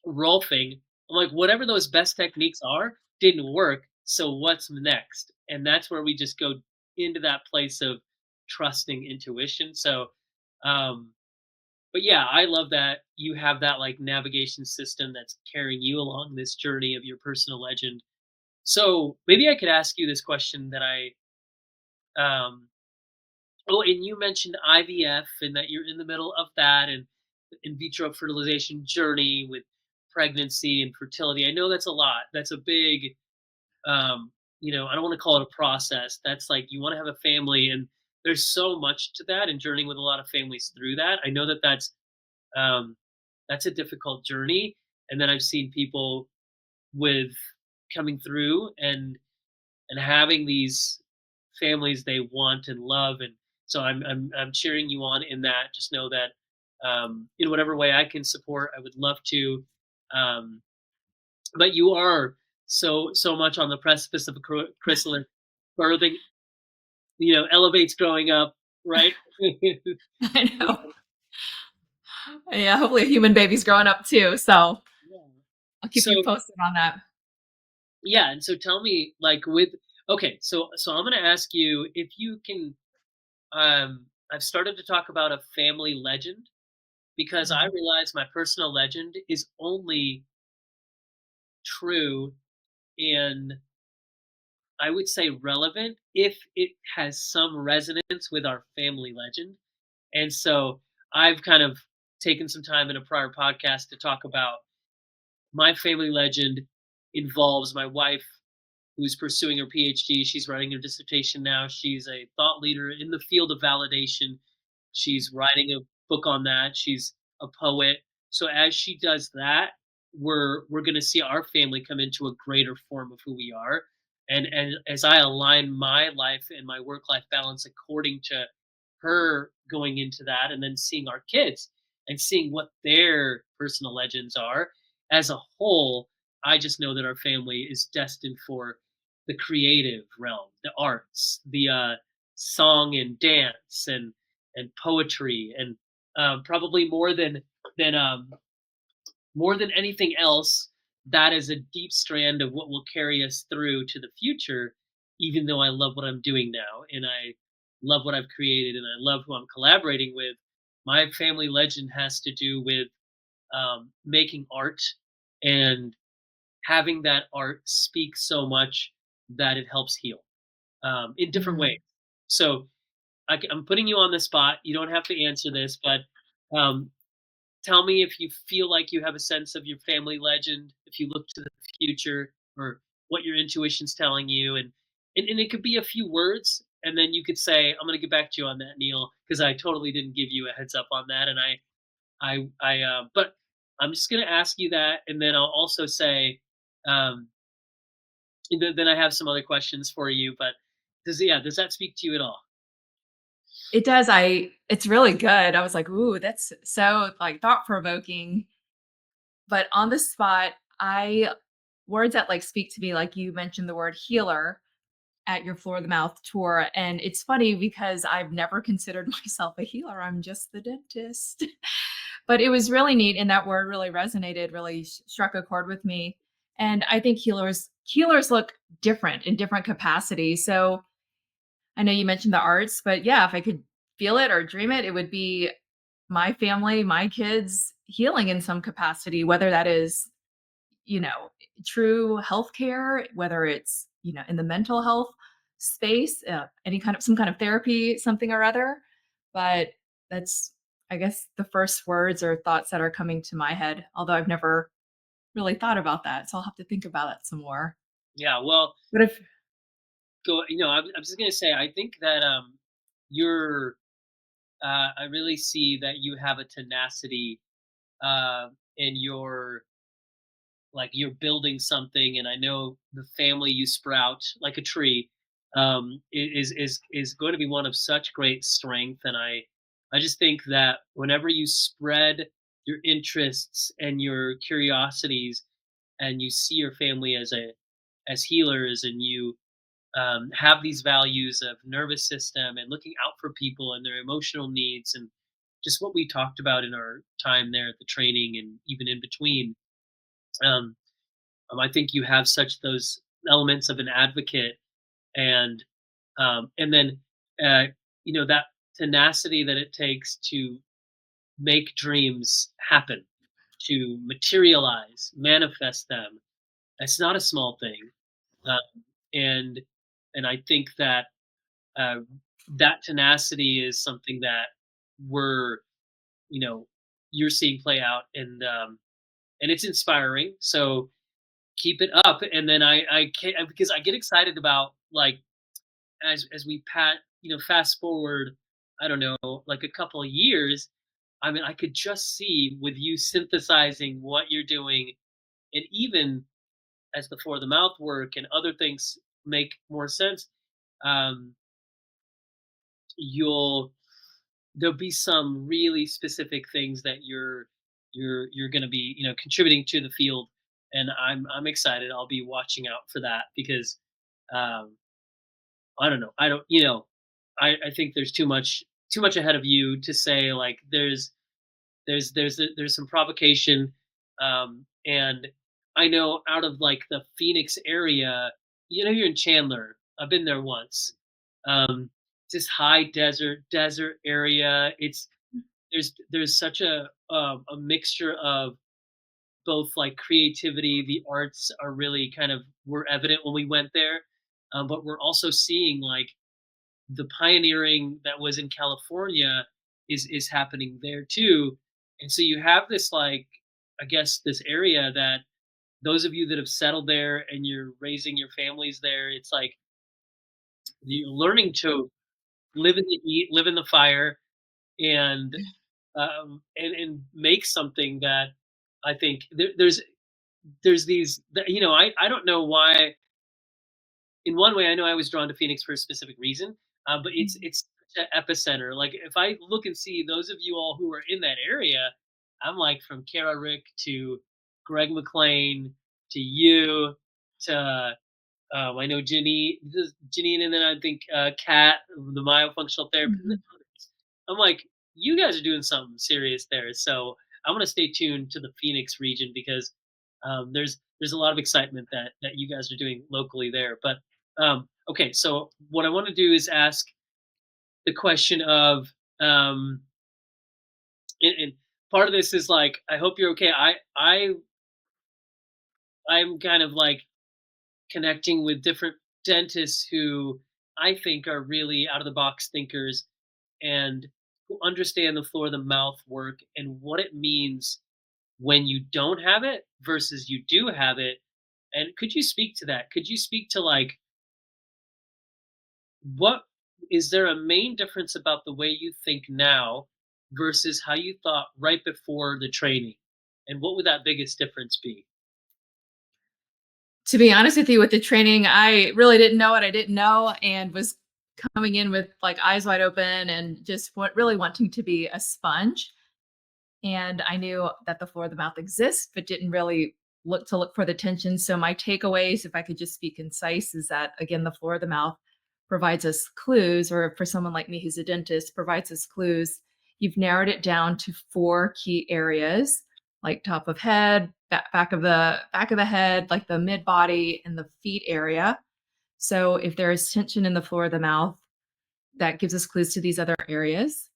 rolfing. I'm like, whatever those best techniques are, didn't work. So what's next? And that's where we just go into that place of trusting intuition. So, um, but yeah, I love that you have that like navigation system that's carrying you along this journey of your personal legend. So maybe I could ask you this question that um, oh, and you mentioned IVF and that you're in the middle of that and in vitro fertilization journey with pregnancy and fertility. I know that's a lot. That's a big, I don't want to call it a process. That's like you want to have a family, and there's so much to that, and journeying with a lot of families through that. I know that um, that's a difficult journey, and then I've seen people with coming through and having these families they want and love, and so I'm cheering you on in that. Just know that in whatever way I can support, I would love to. Um, but you are so much on the precipice of a chrysalis, birthing, elevates growing up, right? I know. Yeah, hopefully a human baby's growing up too. So Yeah. I'll keep So you posted on that. yeah, and so tell me, like, with okay, so I'm gonna ask you if you can. I've started to talk about a family legend because I Mhm. realize my personal legend is only true and I would say relevant if it has some resonance with our family legend. And so I've kind of taken some time in a prior podcast to talk about my family legend involves my wife who's pursuing her PhD. She's writing her dissertation now. She's a thought leader in the field of validation. She's writing a book on that. She's a poet. So as she does that, we're going to see our family come into a greater form of who we are. And as I align my life and my work life balance according to her going into that, and then seeing our kids and seeing what their personal legends are as a whole, I just know that our family is destined for the creative realm, the arts, the song and dance and poetry, and probably than more than anything else, that is a deep strand of what will carry us through to the future. Even though I love what I'm doing now, and I love what I've created, and I love who I'm collaborating with, my family legend has to do with making art and having that art speak so much that it helps heal in different ways. Mm. So I'm putting you on the spot. You don't have to answer this, but um, tell me if you feel like you have a sense of your family legend, if you look to the future, or what your intuition's telling you, and it could be a few words, and then you could say, "I'm going to get back to you on that, Neil," because I totally didn't give you a heads up on that, and but I'm just going to ask you that, and then I'll also say, um, and then I have some other questions for you, but does that speak to you at all? It does. It's really good. I was like, ooh, that's so like thought provoking. But on the spot, I words that like speak to me, like you mentioned the word healer at your Floor of the Mouth tour. And it's funny because I've never considered myself a healer. I'm just the dentist. But it was really neat. And that word really resonated, really struck a chord with me. And I think healers look different in different capacities. So I know you mentioned the arts, but yeah, if I could feel it or dream it, it would be my family, my kids healing in some capacity, whether that is, you know, true healthcare, whether it's, in the mental health space, any kind of some kind of therapy, something or other. But that's, I guess, the first words or thoughts that are coming to my head, although I've never really thought about that. So I'll have to think about it some more. Yeah, well, But if I'm just gonna say, I think that you're. I really see that you have a tenacity, and you're building something, and I know the family you sprout like a tree is going to be one of such great strength, and I just think that whenever you spread your interests and your curiosities, and you see your family as healers, and you have these values of nervous system and looking out for people and their emotional needs, and just what we talked about in our time there at the training and even in between. um, I think you have such those elements of an advocate, and and then uh, that tenacity that it takes to make dreams happen, to materialize, manifest them. It's not a small thing, and I think that uh, that tenacity is something that we're you know you're seeing play out, and it's inspiring. So keep it up. And then I can't, because I get excited about, like, as we fast forward, I don't know, like a couple of years. I mean, I could just see with you synthesizing what you're doing, and even as the for the mouth work and other things make more sense, um, you'll there'll be some really specific things that you're going to be contributing to the field, and I'm excited. I'll be watching out for that because um, I don't know. I don't. I think there's too much ahead of you to say, like, there's some provocation, and I know out of, like, the Phoenix area. You're in Chandler. I've been there once. Um, this high desert area. There's such a mixture of both, like, creativity. The arts are really kind of were evident when we went there, but we're also seeing, like, the pioneering that was in California is happening there too. And so you have this, like, I guess, this area that those of you that have settled there and you're raising your families there, it's like you're learning to live in the heat, live in the fire, and and make something that I think there's I don't know why. In one way, I know I was drawn to Phoenix for a specific reason, but it's such an epicenter. Like, if I look and see those of you all who are in that area, I'm like, from Kara Rick to Greg McLean to you to I know Janine, and then I think Kat, the myofunctional therapist. And then Mhm. others. I'm like, you guys are doing something serious there. So I'm gonna stay tuned to the Phoenix region because there's a lot of excitement that you guys are doing locally there. But okay, so what I want to do is ask the question of, um, and part of this is, like, I hope you're okay. I'm kind of like connecting with different dentists who I think are really out of the box thinkers, and who understand the floor of the mouth work and what it means when you don't have it versus you do have it. And could you speak to that? Could you speak to, like, what is there a main difference about the way you think now versus how you thought right before the training? And what would that biggest difference be? To be honest with you, with the training, I really didn't know what I didn't know and was coming in with like eyes wide open and just really wanting to be a sponge. And I knew that the floor of the mouth exists, but didn't really look for the tension. So my takeaways, if I could just be concise, is that again, the floor of the mouth provides us clues, or for someone like me who's a dentist, provides us clues. You've narrowed it down to four key areas, like top of head, back of the head, like the mid body and the feet area. So if there is tension in the floor of the mouth, that gives us clues to these other areas.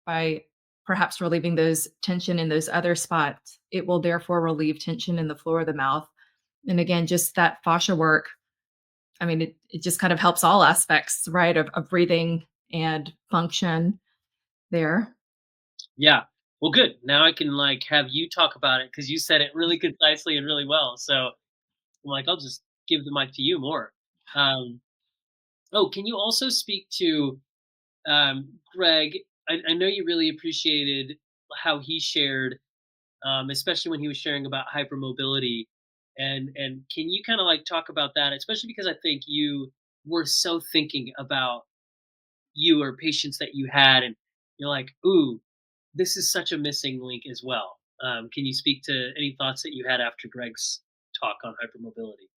By perhaps relieving those tension in those other spots, it will therefore relieve tension in the floor of the mouth. And again, just that fascia work, I mean, it just kind of helps all aspects, right, of breathing and function there. Yeah. Well, good. Now I can, like, have you talk about it because you said it really concisely and really well. So I'm like, I'll just give the mic to you more. Um, oh, can you also speak to Greg? I know you really appreciated how he shared, especially when he was sharing about hypermobility. And can you kind of, like, talk about that, especially because I think you were so thinking about you or patients that you had, and you're like, ooh, this is such a missing link as well. Can you speak to any thoughts that you had after Greg's talk on hypermobility?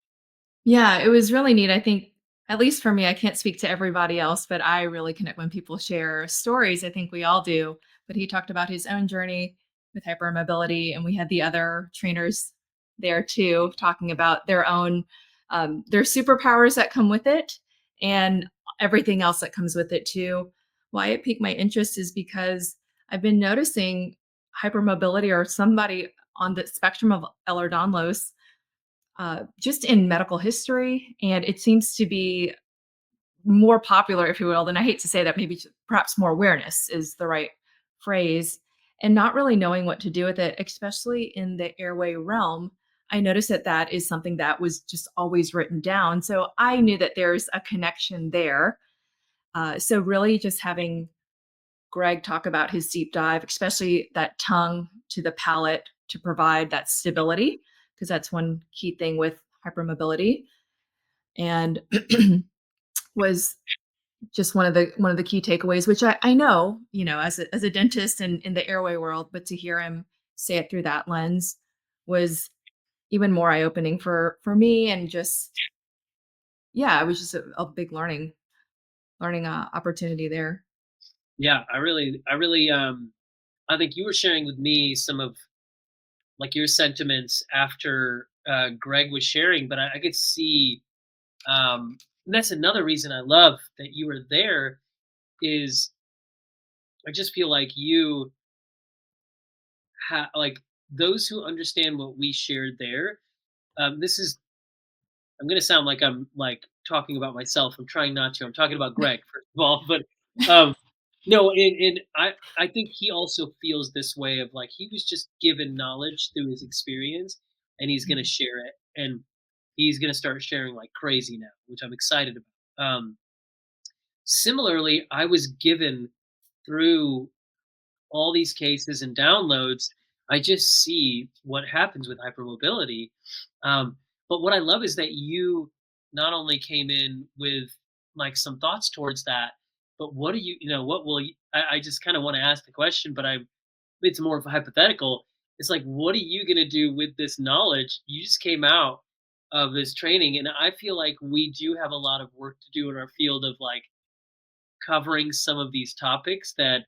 Yeah, it was really neat. I think, at least for me, I can't speak to everybody else, but I really connect when people share stories. I think we all do. But he talked about his own journey with hypermobility, and we had the other trainers there too, talking about their own. There's superpowers that come with it and everything else that comes with it too. Why it piqued my interest is because I've been noticing hypermobility or somebody on the spectrum of Ehlers-Danlos just in medical history, and it seems to be more popular, if you will. And I hate to say that, maybe perhaps more awareness is the right phrase, and not really knowing what to do with it, especially in the airway realm. I noticed that that is something that was just always written down. So I knew that there's a connection there. So really just having Greg talk about his deep dive, especially that tongue to the palate to provide that stability, because that's one key thing with hypermobility. And was just one of the key takeaways, which I know, as a dentist and in the airway world, but to hear him say it through that lens was even more eye opening for me, and just yeah, it was just a big learning opportunity there. Yeah, I think you were sharing with me some of like your sentiments after Greg was sharing, but I could see, and that's another reason I love that you were there is I just feel like you like those who understand what we shared there. This is I'm gonna sound like I'm like talking about myself. I'm trying not to. I'm talking about Greg first of all, but um, no, and I think he also feels this way of like he was just given knowledge through his experience, and he's gonna Mhm. share it, and he's gonna start sharing like crazy now, which I'm excited about. Similarly, I was given through all these cases and downloads, I just see what happens with hypermobility. But what I love is that you not only came in with like some thoughts towards that, but what do what will you, I just kind of want to ask the question, but it's more of a hypothetical. It's like, what are you going to do with this knowledge? You just came out of this training, and I feel like we do have a lot of work to do in our field of like covering some of these topics that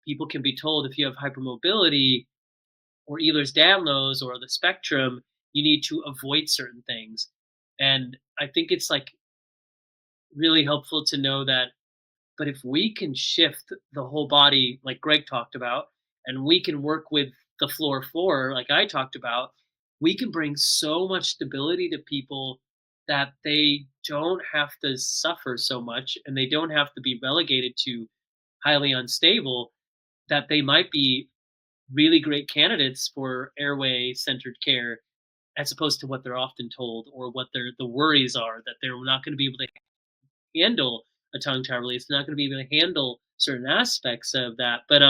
people can be told if you have hypermobility or Ehlers-Danlos or the spectrum, you need to avoid certain things. And I think it's like really helpful to know that. But if we can shift the whole body, like Greg talked about, and we can work with the floor, like I talked about, we can bring so much stability to people that they don't have to suffer so much and they don't have to be relegated to highly unstable, that they might be really great candidates for airway centered care as opposed to what they're often told or what the worries are that they're not going to be able to handle a tongue tie release, they're not going to be able to handle certain aspects of that. But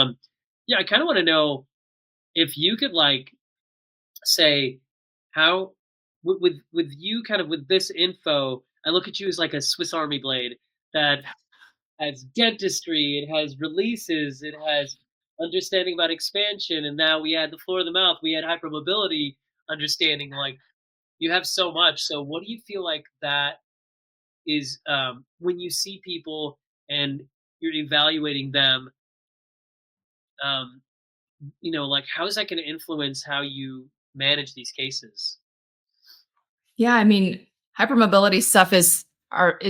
yeah, I kind of want to know if you could like say how with you kind of with this info, I look at you as like a Swiss Army blade that has dentistry, it has releases, it has understanding about expansion, and now we add the floor of the mouth, we add hypermobility understanding. Like you have so much. So what do you feel like that is when you see people and you're evaluating them? Um, like how is that going to influence how you manage these cases? Yeah, I mean, hypermobility stuff is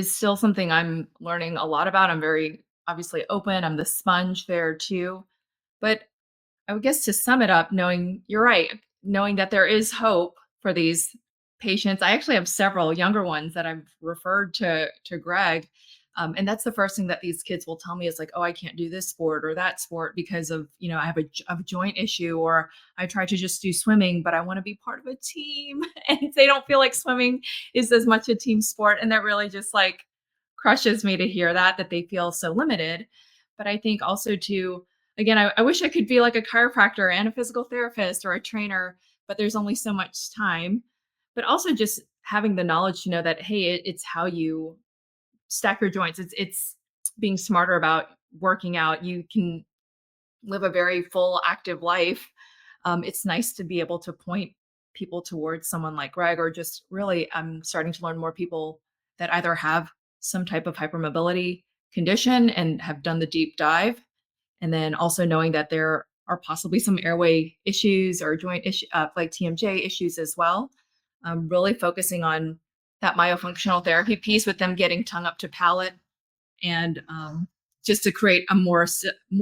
still something I'm learning a lot about. I'm very obviously open. I'm the sponge there too. But I would guess to sum it up, knowing you're right, knowing that there is hope for these patients. I actually have several younger ones that I've referred to Greg. And that's the first thing that these kids will tell me is like, oh, I can't do this sport or that sport because of, I have a joint issue, or I try to just do swimming, but I want to be part of a team. And they don't feel like swimming is as much a team sport. And that really just like crushes me to hear that they feel so limited. But I think also too, again, I wish I could be like a chiropractor and a physical therapist or a trainer, but there's only so much time. But also just having the knowledge to know that, hey, it's how you stack your joints. It's being smarter about working out. You can live a very full, active life. It's nice to be able to point people towards someone like Greg, or just really, I'm starting to learn more people that either have some type of hypermobility condition and have done the deep dive, and then also knowing that there are possibly some airway issues or joint issue, like TMJ issues as well. Really focusing on that myofunctional therapy piece with them getting tongue up to palate and just to create a more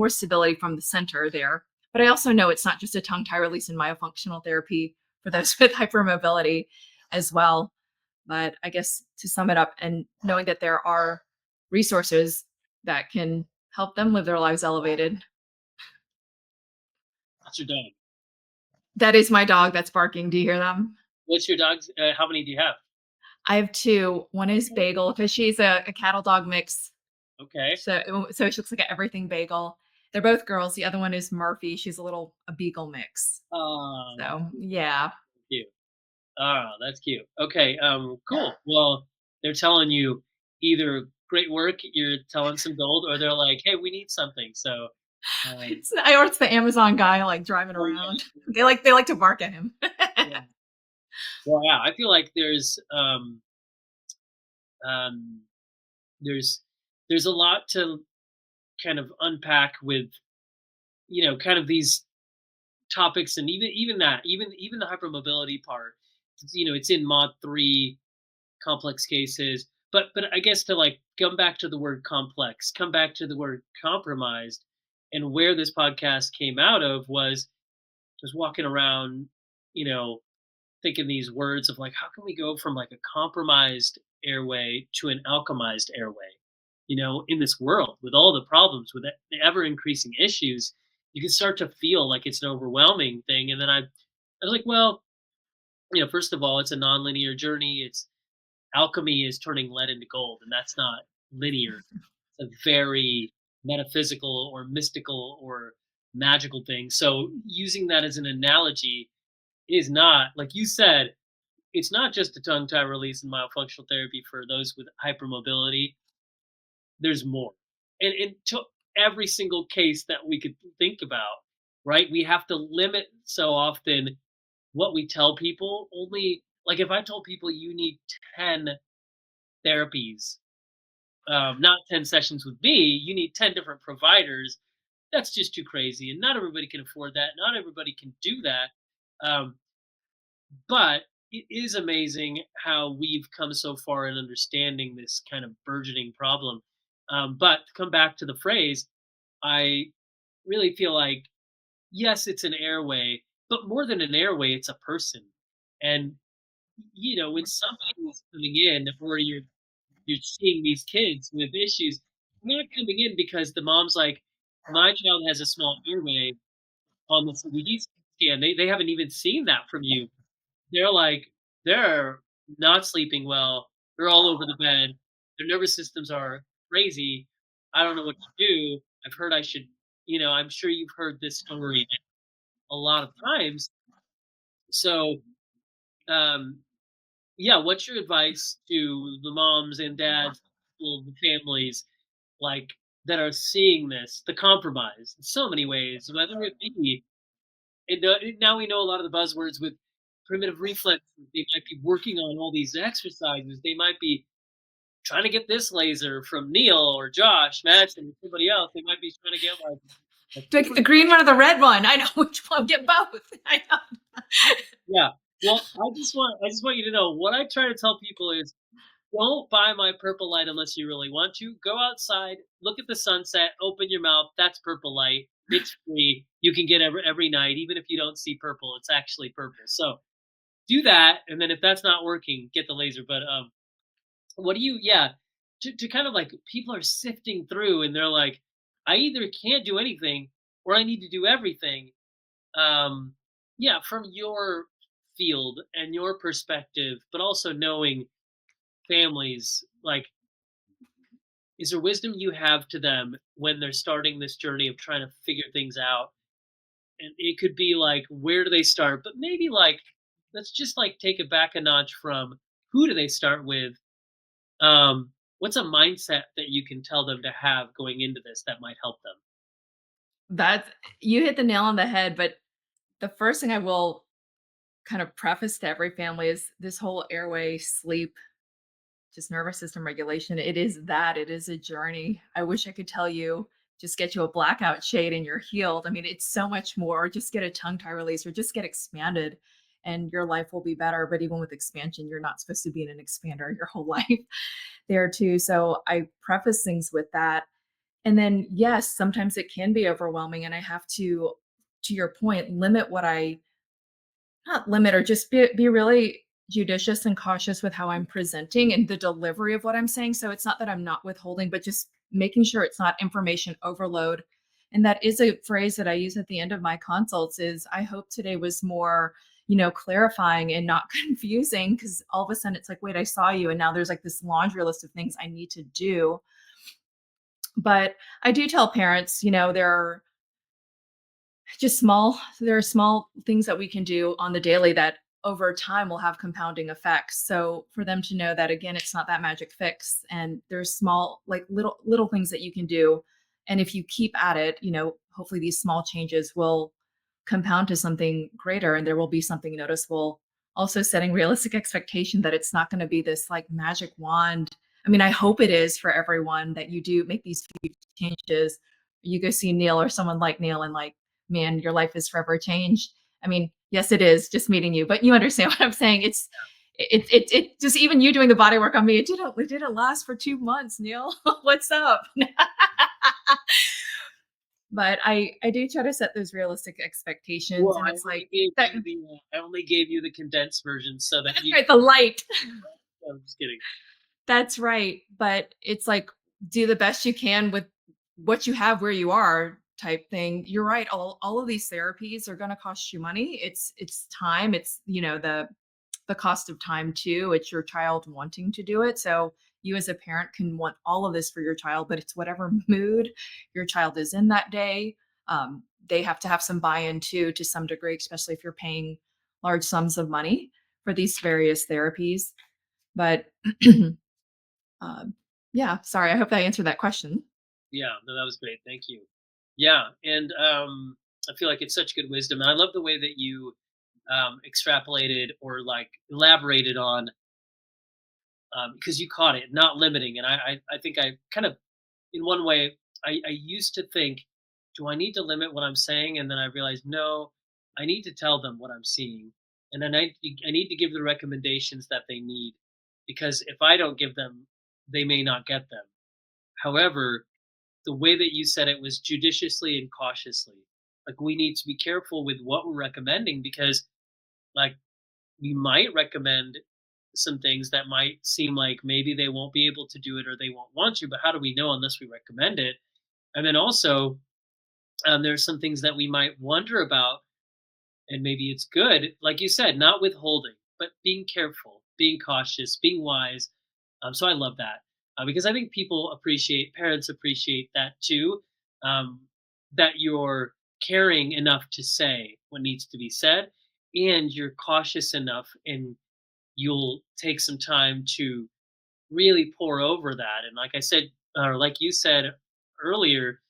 stability from the center there. But I also know it's not just a tongue tie release and myofunctional therapy for those with hypermobility as well. But I guess to sum it up, and knowing that there are resources that can help them live their lives elevated. That's your dog. That is my dog that's barking. Do you hear them? What's your dog's? How many do you have? I have two. One is Bagel because she's a cattle dog mix. Okay. So she looks like an everything bagel. They're both girls. The other one is Murphy. She's a beagle mix. That's So yeah. cute. That's cute. Okay. Cool. Well, they're telling you either great work, you're telling some gold, or they're like, hey, we need something. So, um, It's the Amazon guy like driving oh around. yeah, They like to bark at him. yeah. Well, yeah. I feel like um, there's there's a lot to kind of unpack with kind of these topics, and even the hypermobility part. It's in mod 3 complex cases, but I guess to like come back to the word complex, come back to the word compromised, and where this podcast came out of was just walking around, you know thinking these words of like, how can we go from like a compromised airway to an alchemized airway? In this world with all the problems, with the ever increasing issues, you can start to feel like it's an overwhelming thing. And then I was like, well, first of all, it's a nonlinear journey. It's alchemy is turning lead into gold, and that's not linear. It's a very metaphysical or mystical or magical thing. So using that as an analogy is not, like you said, it's not just a tongue tie release and myofunctional therapy for those with hypermobility. There's more. And to every single case that we could think about, right? We have to limit so often what we tell people. Only like if I told people you need 10 therapies, not 10 sessions with me, you need 10 different providers. That's just too crazy. And not everybody can afford that. Not everybody can do that. Um, But it is amazing how we've come so far in understanding this kind of burgeoning problem. But to come back to the phrase, I really feel like, yes, it's an airway, but more than an airway, it's a person. And when somebody is coming in, or you're seeing these kids with issues, they're not coming in because the mom's like, my child has a small airway on the CBD scan. They haven't even seen that from you. They're like, they're not sleeping well. They're all over the bed. Their nervous systems are crazy. I don't know what to do. I've heard I should, I'm sure you've heard this story a lot of times. So, um, yeah, what's your advice to the moms and dads, well, the families, like that are seeing this, the compromise in so many ways, whether it be now we know a lot of the buzzwords with primitive reflexes. They might be working on all these exercises. They might be trying to get this laser from Neil or Josh, Madsen, or somebody else. They might be trying to get like a super. The green one or the red one? I know which one. Get both. I know. Yeah. Well, I just want you to know what I try to tell people is don't buy my purple light unless you really want to. Go outside, look at the sunset, open your mouth. That's purple light. It's free. You can get every night, even if you don't see purple. It's actually purple. So do that, and then if that's not working, get the laser. But what do you? Yeah, to kind of like people are sifting through, and they're like, I either can't do anything or I need to do everything. Um, yeah, from your field and your perspective, but also knowing families, like, is there wisdom you have to them when they're starting this journey of trying to figure things out? And it could be like, where do they start? But maybe like, let's just like take it back a notch from who do they start with? What's a mindset that you can tell them to have going into this that might help them? That's You hit the nail on the head. But the first thing I will kind of preface to every family is this whole airway, sleep, just nervous system regulation. It is a journey. I wish I could tell you, just get you a blackout shade and you're healed. I mean, it's so much more. Just get a tongue tie release or just get expanded. and your life will be better. But even with expansion, you're not supposed to be in an expander your whole life there too. So I preface things with that. And then, yes, sometimes it can be overwhelming, and I have to your point, limit what I not limit or just be really judicious and cautious with how I'm presenting and the delivery of what I'm saying. So it's not that I'm not withholding, but just making sure it's not information overload. And that is a phrase that I use at the end of my consults is I hope today was more, clarifying and not confusing because all of a sudden it's like, wait, I saw you. And now there's like this laundry list of things I need to do. But I do tell parents, there are small things that we can do on the daily that over time will have compounding effects. So for them to know that again, it's not that magic fix and there's small, like little things that you can do. And if you keep at it, hopefully these small changes will compound to something greater and there will be something noticeable. Also setting realistic expectation that it's not going to be this like magic wand. I mean, I hope it is for everyone that you do make these few changes. You go see Neil or someone like Neil and like, man, your life is forever changed. I mean, yes, it is just meeting you, but you understand what I'm saying. It just even you doing the body work on me, it didn't last for 2 months, Neil. What's up? But I do try to set those realistic expectations, Well, and I it's only like gave that. you I only gave you the condensed version so that That's you. right, the light. I'm just kidding. That's right. But it's like do the best you can with what you have where you are type thing. You're right. All of these therapies are going to cost you money. It's time. It's the cost of time too. It's your child wanting to do it. So you as a parent can want all of this for your child, but it's whatever mood your child is in that day. They have to have some buy-in too, to some degree, especially if you're paying large sums of money for these various therapies. But Um, yeah, sorry, I hope that answered that question. Yeah, no, that was great. Thank you. Yeah, and I feel like it's such good wisdom, and I love the way that you extrapolated or like elaborated on because you caught it, not limiting. And I think I kind of, in one way, I used to think, do I need to limit what I'm saying? And then I realized, no, I need to tell them what I'm seeing. And then I need to give the recommendations that they need because if I don't give them, they may not get them. However, the way that you said it was judiciously and cautiously. Like we need to be careful with what we're recommending because like we might recommend some things that might seem like maybe they won't be able to do it or they won't want to, but how do we know unless we recommend it? And then also, there's some things that we might wonder about, and maybe it's good, like you said, not withholding, but being careful, being cautious, being wise. So I love that because I think people appreciate, parents appreciate that too, um, that you're caring enough to say what needs to be said, and you're cautious enough and you'll take some time to really pour over that. And like I said, or like you said earlier,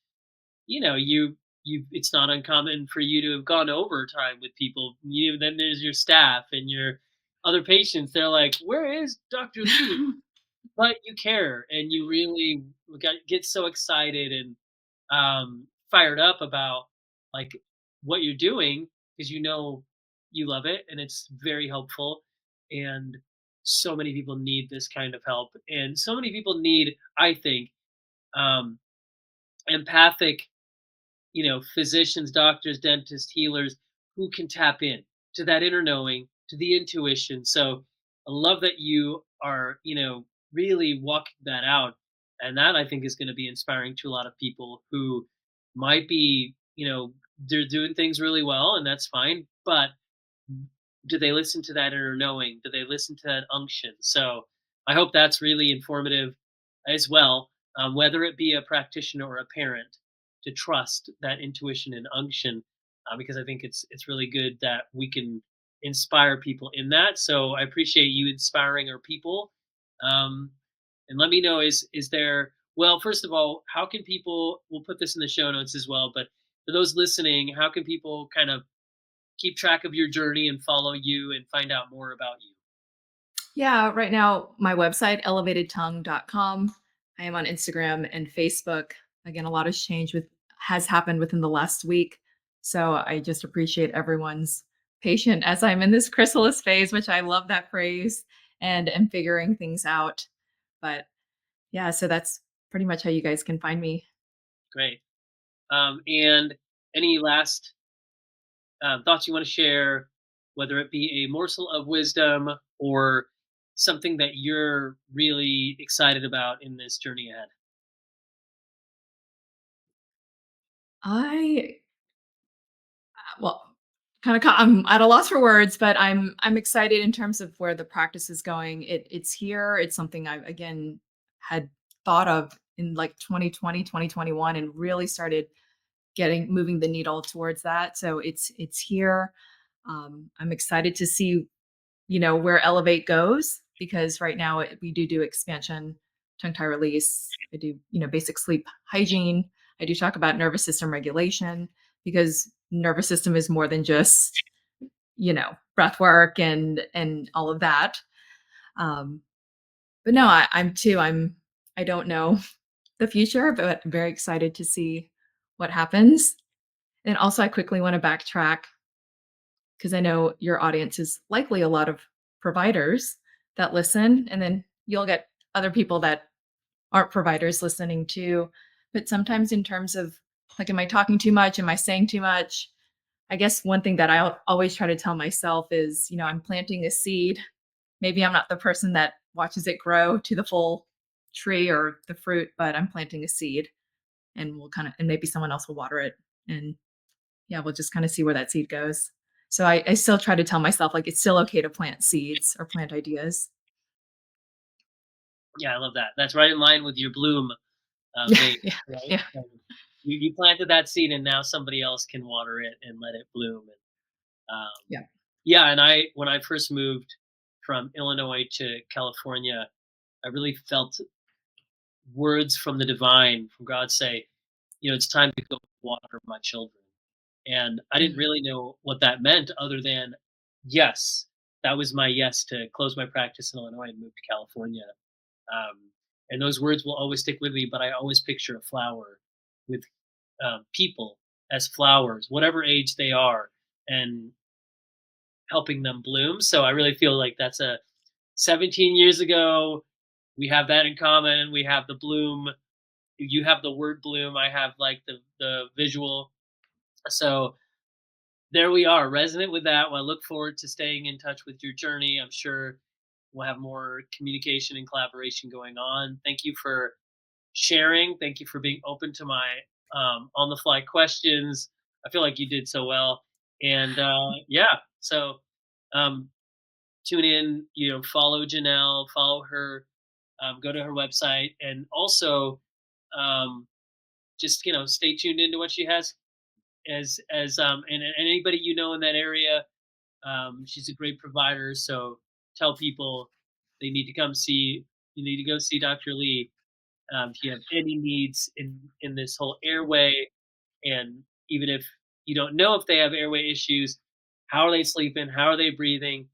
you it's not uncommon for you to have gone overtime with people. Then there's your staff and your other patients. They're like, "Where is Dr. Lee?" But you care and you really get so excited and fired up about like what you're doing because you love it and it's very helpful and so many people need this kind of help and so many people need, I think, um, empathic, physicians, doctors, dentists, healers who can tap in to that inner knowing, to the intuition. So I love that you are, really walking that out. And that I think is going to be inspiring to a lot of people who might be, they're doing things really well and that's fine. But do they listen to that inner knowing? Do they listen to that unction? So I hope that's really informative as well, whether it be a practitioner or a parent, to trust that intuition and unction, because I think it's really good that we can inspire people in that. So I appreciate you inspiring our people. Um, and let me know is there well, first of all, how can people? We'll put this in the show notes as well, but for those listening, how can people kind of keep track of your journey and follow you and find out more about you? Yeah, right now my website elevatedtongue.com. I am on Instagram and Facebook. Again, a lot has happened within the last week. So I just appreciate everyone's patient as I'm in this chrysalis phase, which I love that phrase, and figuring things out. But yeah, so that's pretty much how you guys can find me. Great. And any last thoughts you want to share, whether it be a morsel of wisdom or something that you're really excited about in this journey ahead? I well, I'm at a loss for words, but I'm excited in terms of where the practice is going. It's here. It's something I've again had thought of in like 2020, 2021, and really started getting moving the needle towards that. So it's here. I'm excited to see, where Elevate goes, because right now we do expansion, tongue tie release. I do, basic sleep hygiene. I do talk about nervous system regulation, because nervous system is more than just, breath work and all of that. Um, but no, I don't know the future, but I'm very excited to see what happens. And also, I quickly want to backtrack, because I know your audience is likely a lot of providers that listen, and then you'll get other people that aren't providers listening too. But sometimes, in terms of like, am I talking too much? Am I saying too much? I guess one thing that always try to tell myself is, I'm planting a seed. Maybe I'm not the person that watches it grow to the full tree or the fruit, but I'm planting a seed, and and maybe someone else will water it. And yeah, we'll just kind of see where that seed goes. So I still try to tell myself, like, it's still okay to plant seeds or plant ideas. Yeah, I love that. That's right in line with your bloom Yeah, vein, yeah, right? yeah, You planted that seed, and now somebody else can water it and let it bloom. And yeah. yeah, and when I first moved from Illinois to California, I really felt words from the divine, from God, say, it's time to go water my children. And I didn't Mhm. really know what that meant, other than yes, that was my yes to close my practice in Illinois and move to California. Um, and those words will always stick with me. But I always picture a flower with people as flowers, whatever age they are, and helping them bloom. So I really feel like that's a 17 years ago. We have that in common. We have the bloom. You have the word bloom. I have like the visual. So there we are, resonant with that. Well, I look forward to staying in touch with your journey. I'm sure we'll have more communication and collaboration going on. Thank you for sharing. Thank you for being open to my on the fly questions. I feel like you did so well. And yeah, so um, tune in, follow Janelle, follow her, go to her website, and also um, just, stay tuned into what she has and anybody in that area. She's a great provider, so tell people they need to come see. You need to go see Dr. Lee if you have any needs in this whole airway, and even if you don't know if they have airway issues, how are they sleeping? How are they breathing?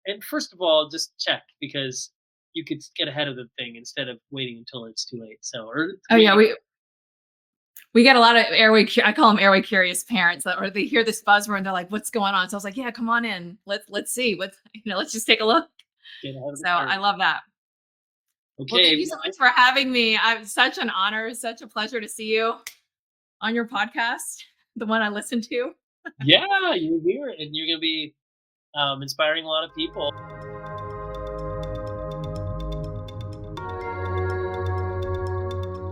And first of all, just check, because you could get ahead of the thing instead of waiting until it's too late. So, or Oh yeah, waiting. we get a lot of I call them airway curious parents, or they hear this buzzword and they're like, "What's going on?" So I was like, "Yeah, come on in. Let's see what let's just take a look." Get ahead of the So curve. I love that. Well, thank Okay. you so much for having me. I'm such an honor, such a pleasure to see you on your podcast, the one I listen to. Yeah, you're here, and you're gonna be inspiring a lot of people.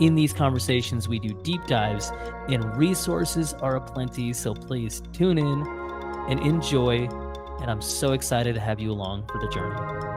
In these conversations, we do deep dives, and resources are aplenty. So please tune in and enjoy. And I'm so excited to have you along for the journey.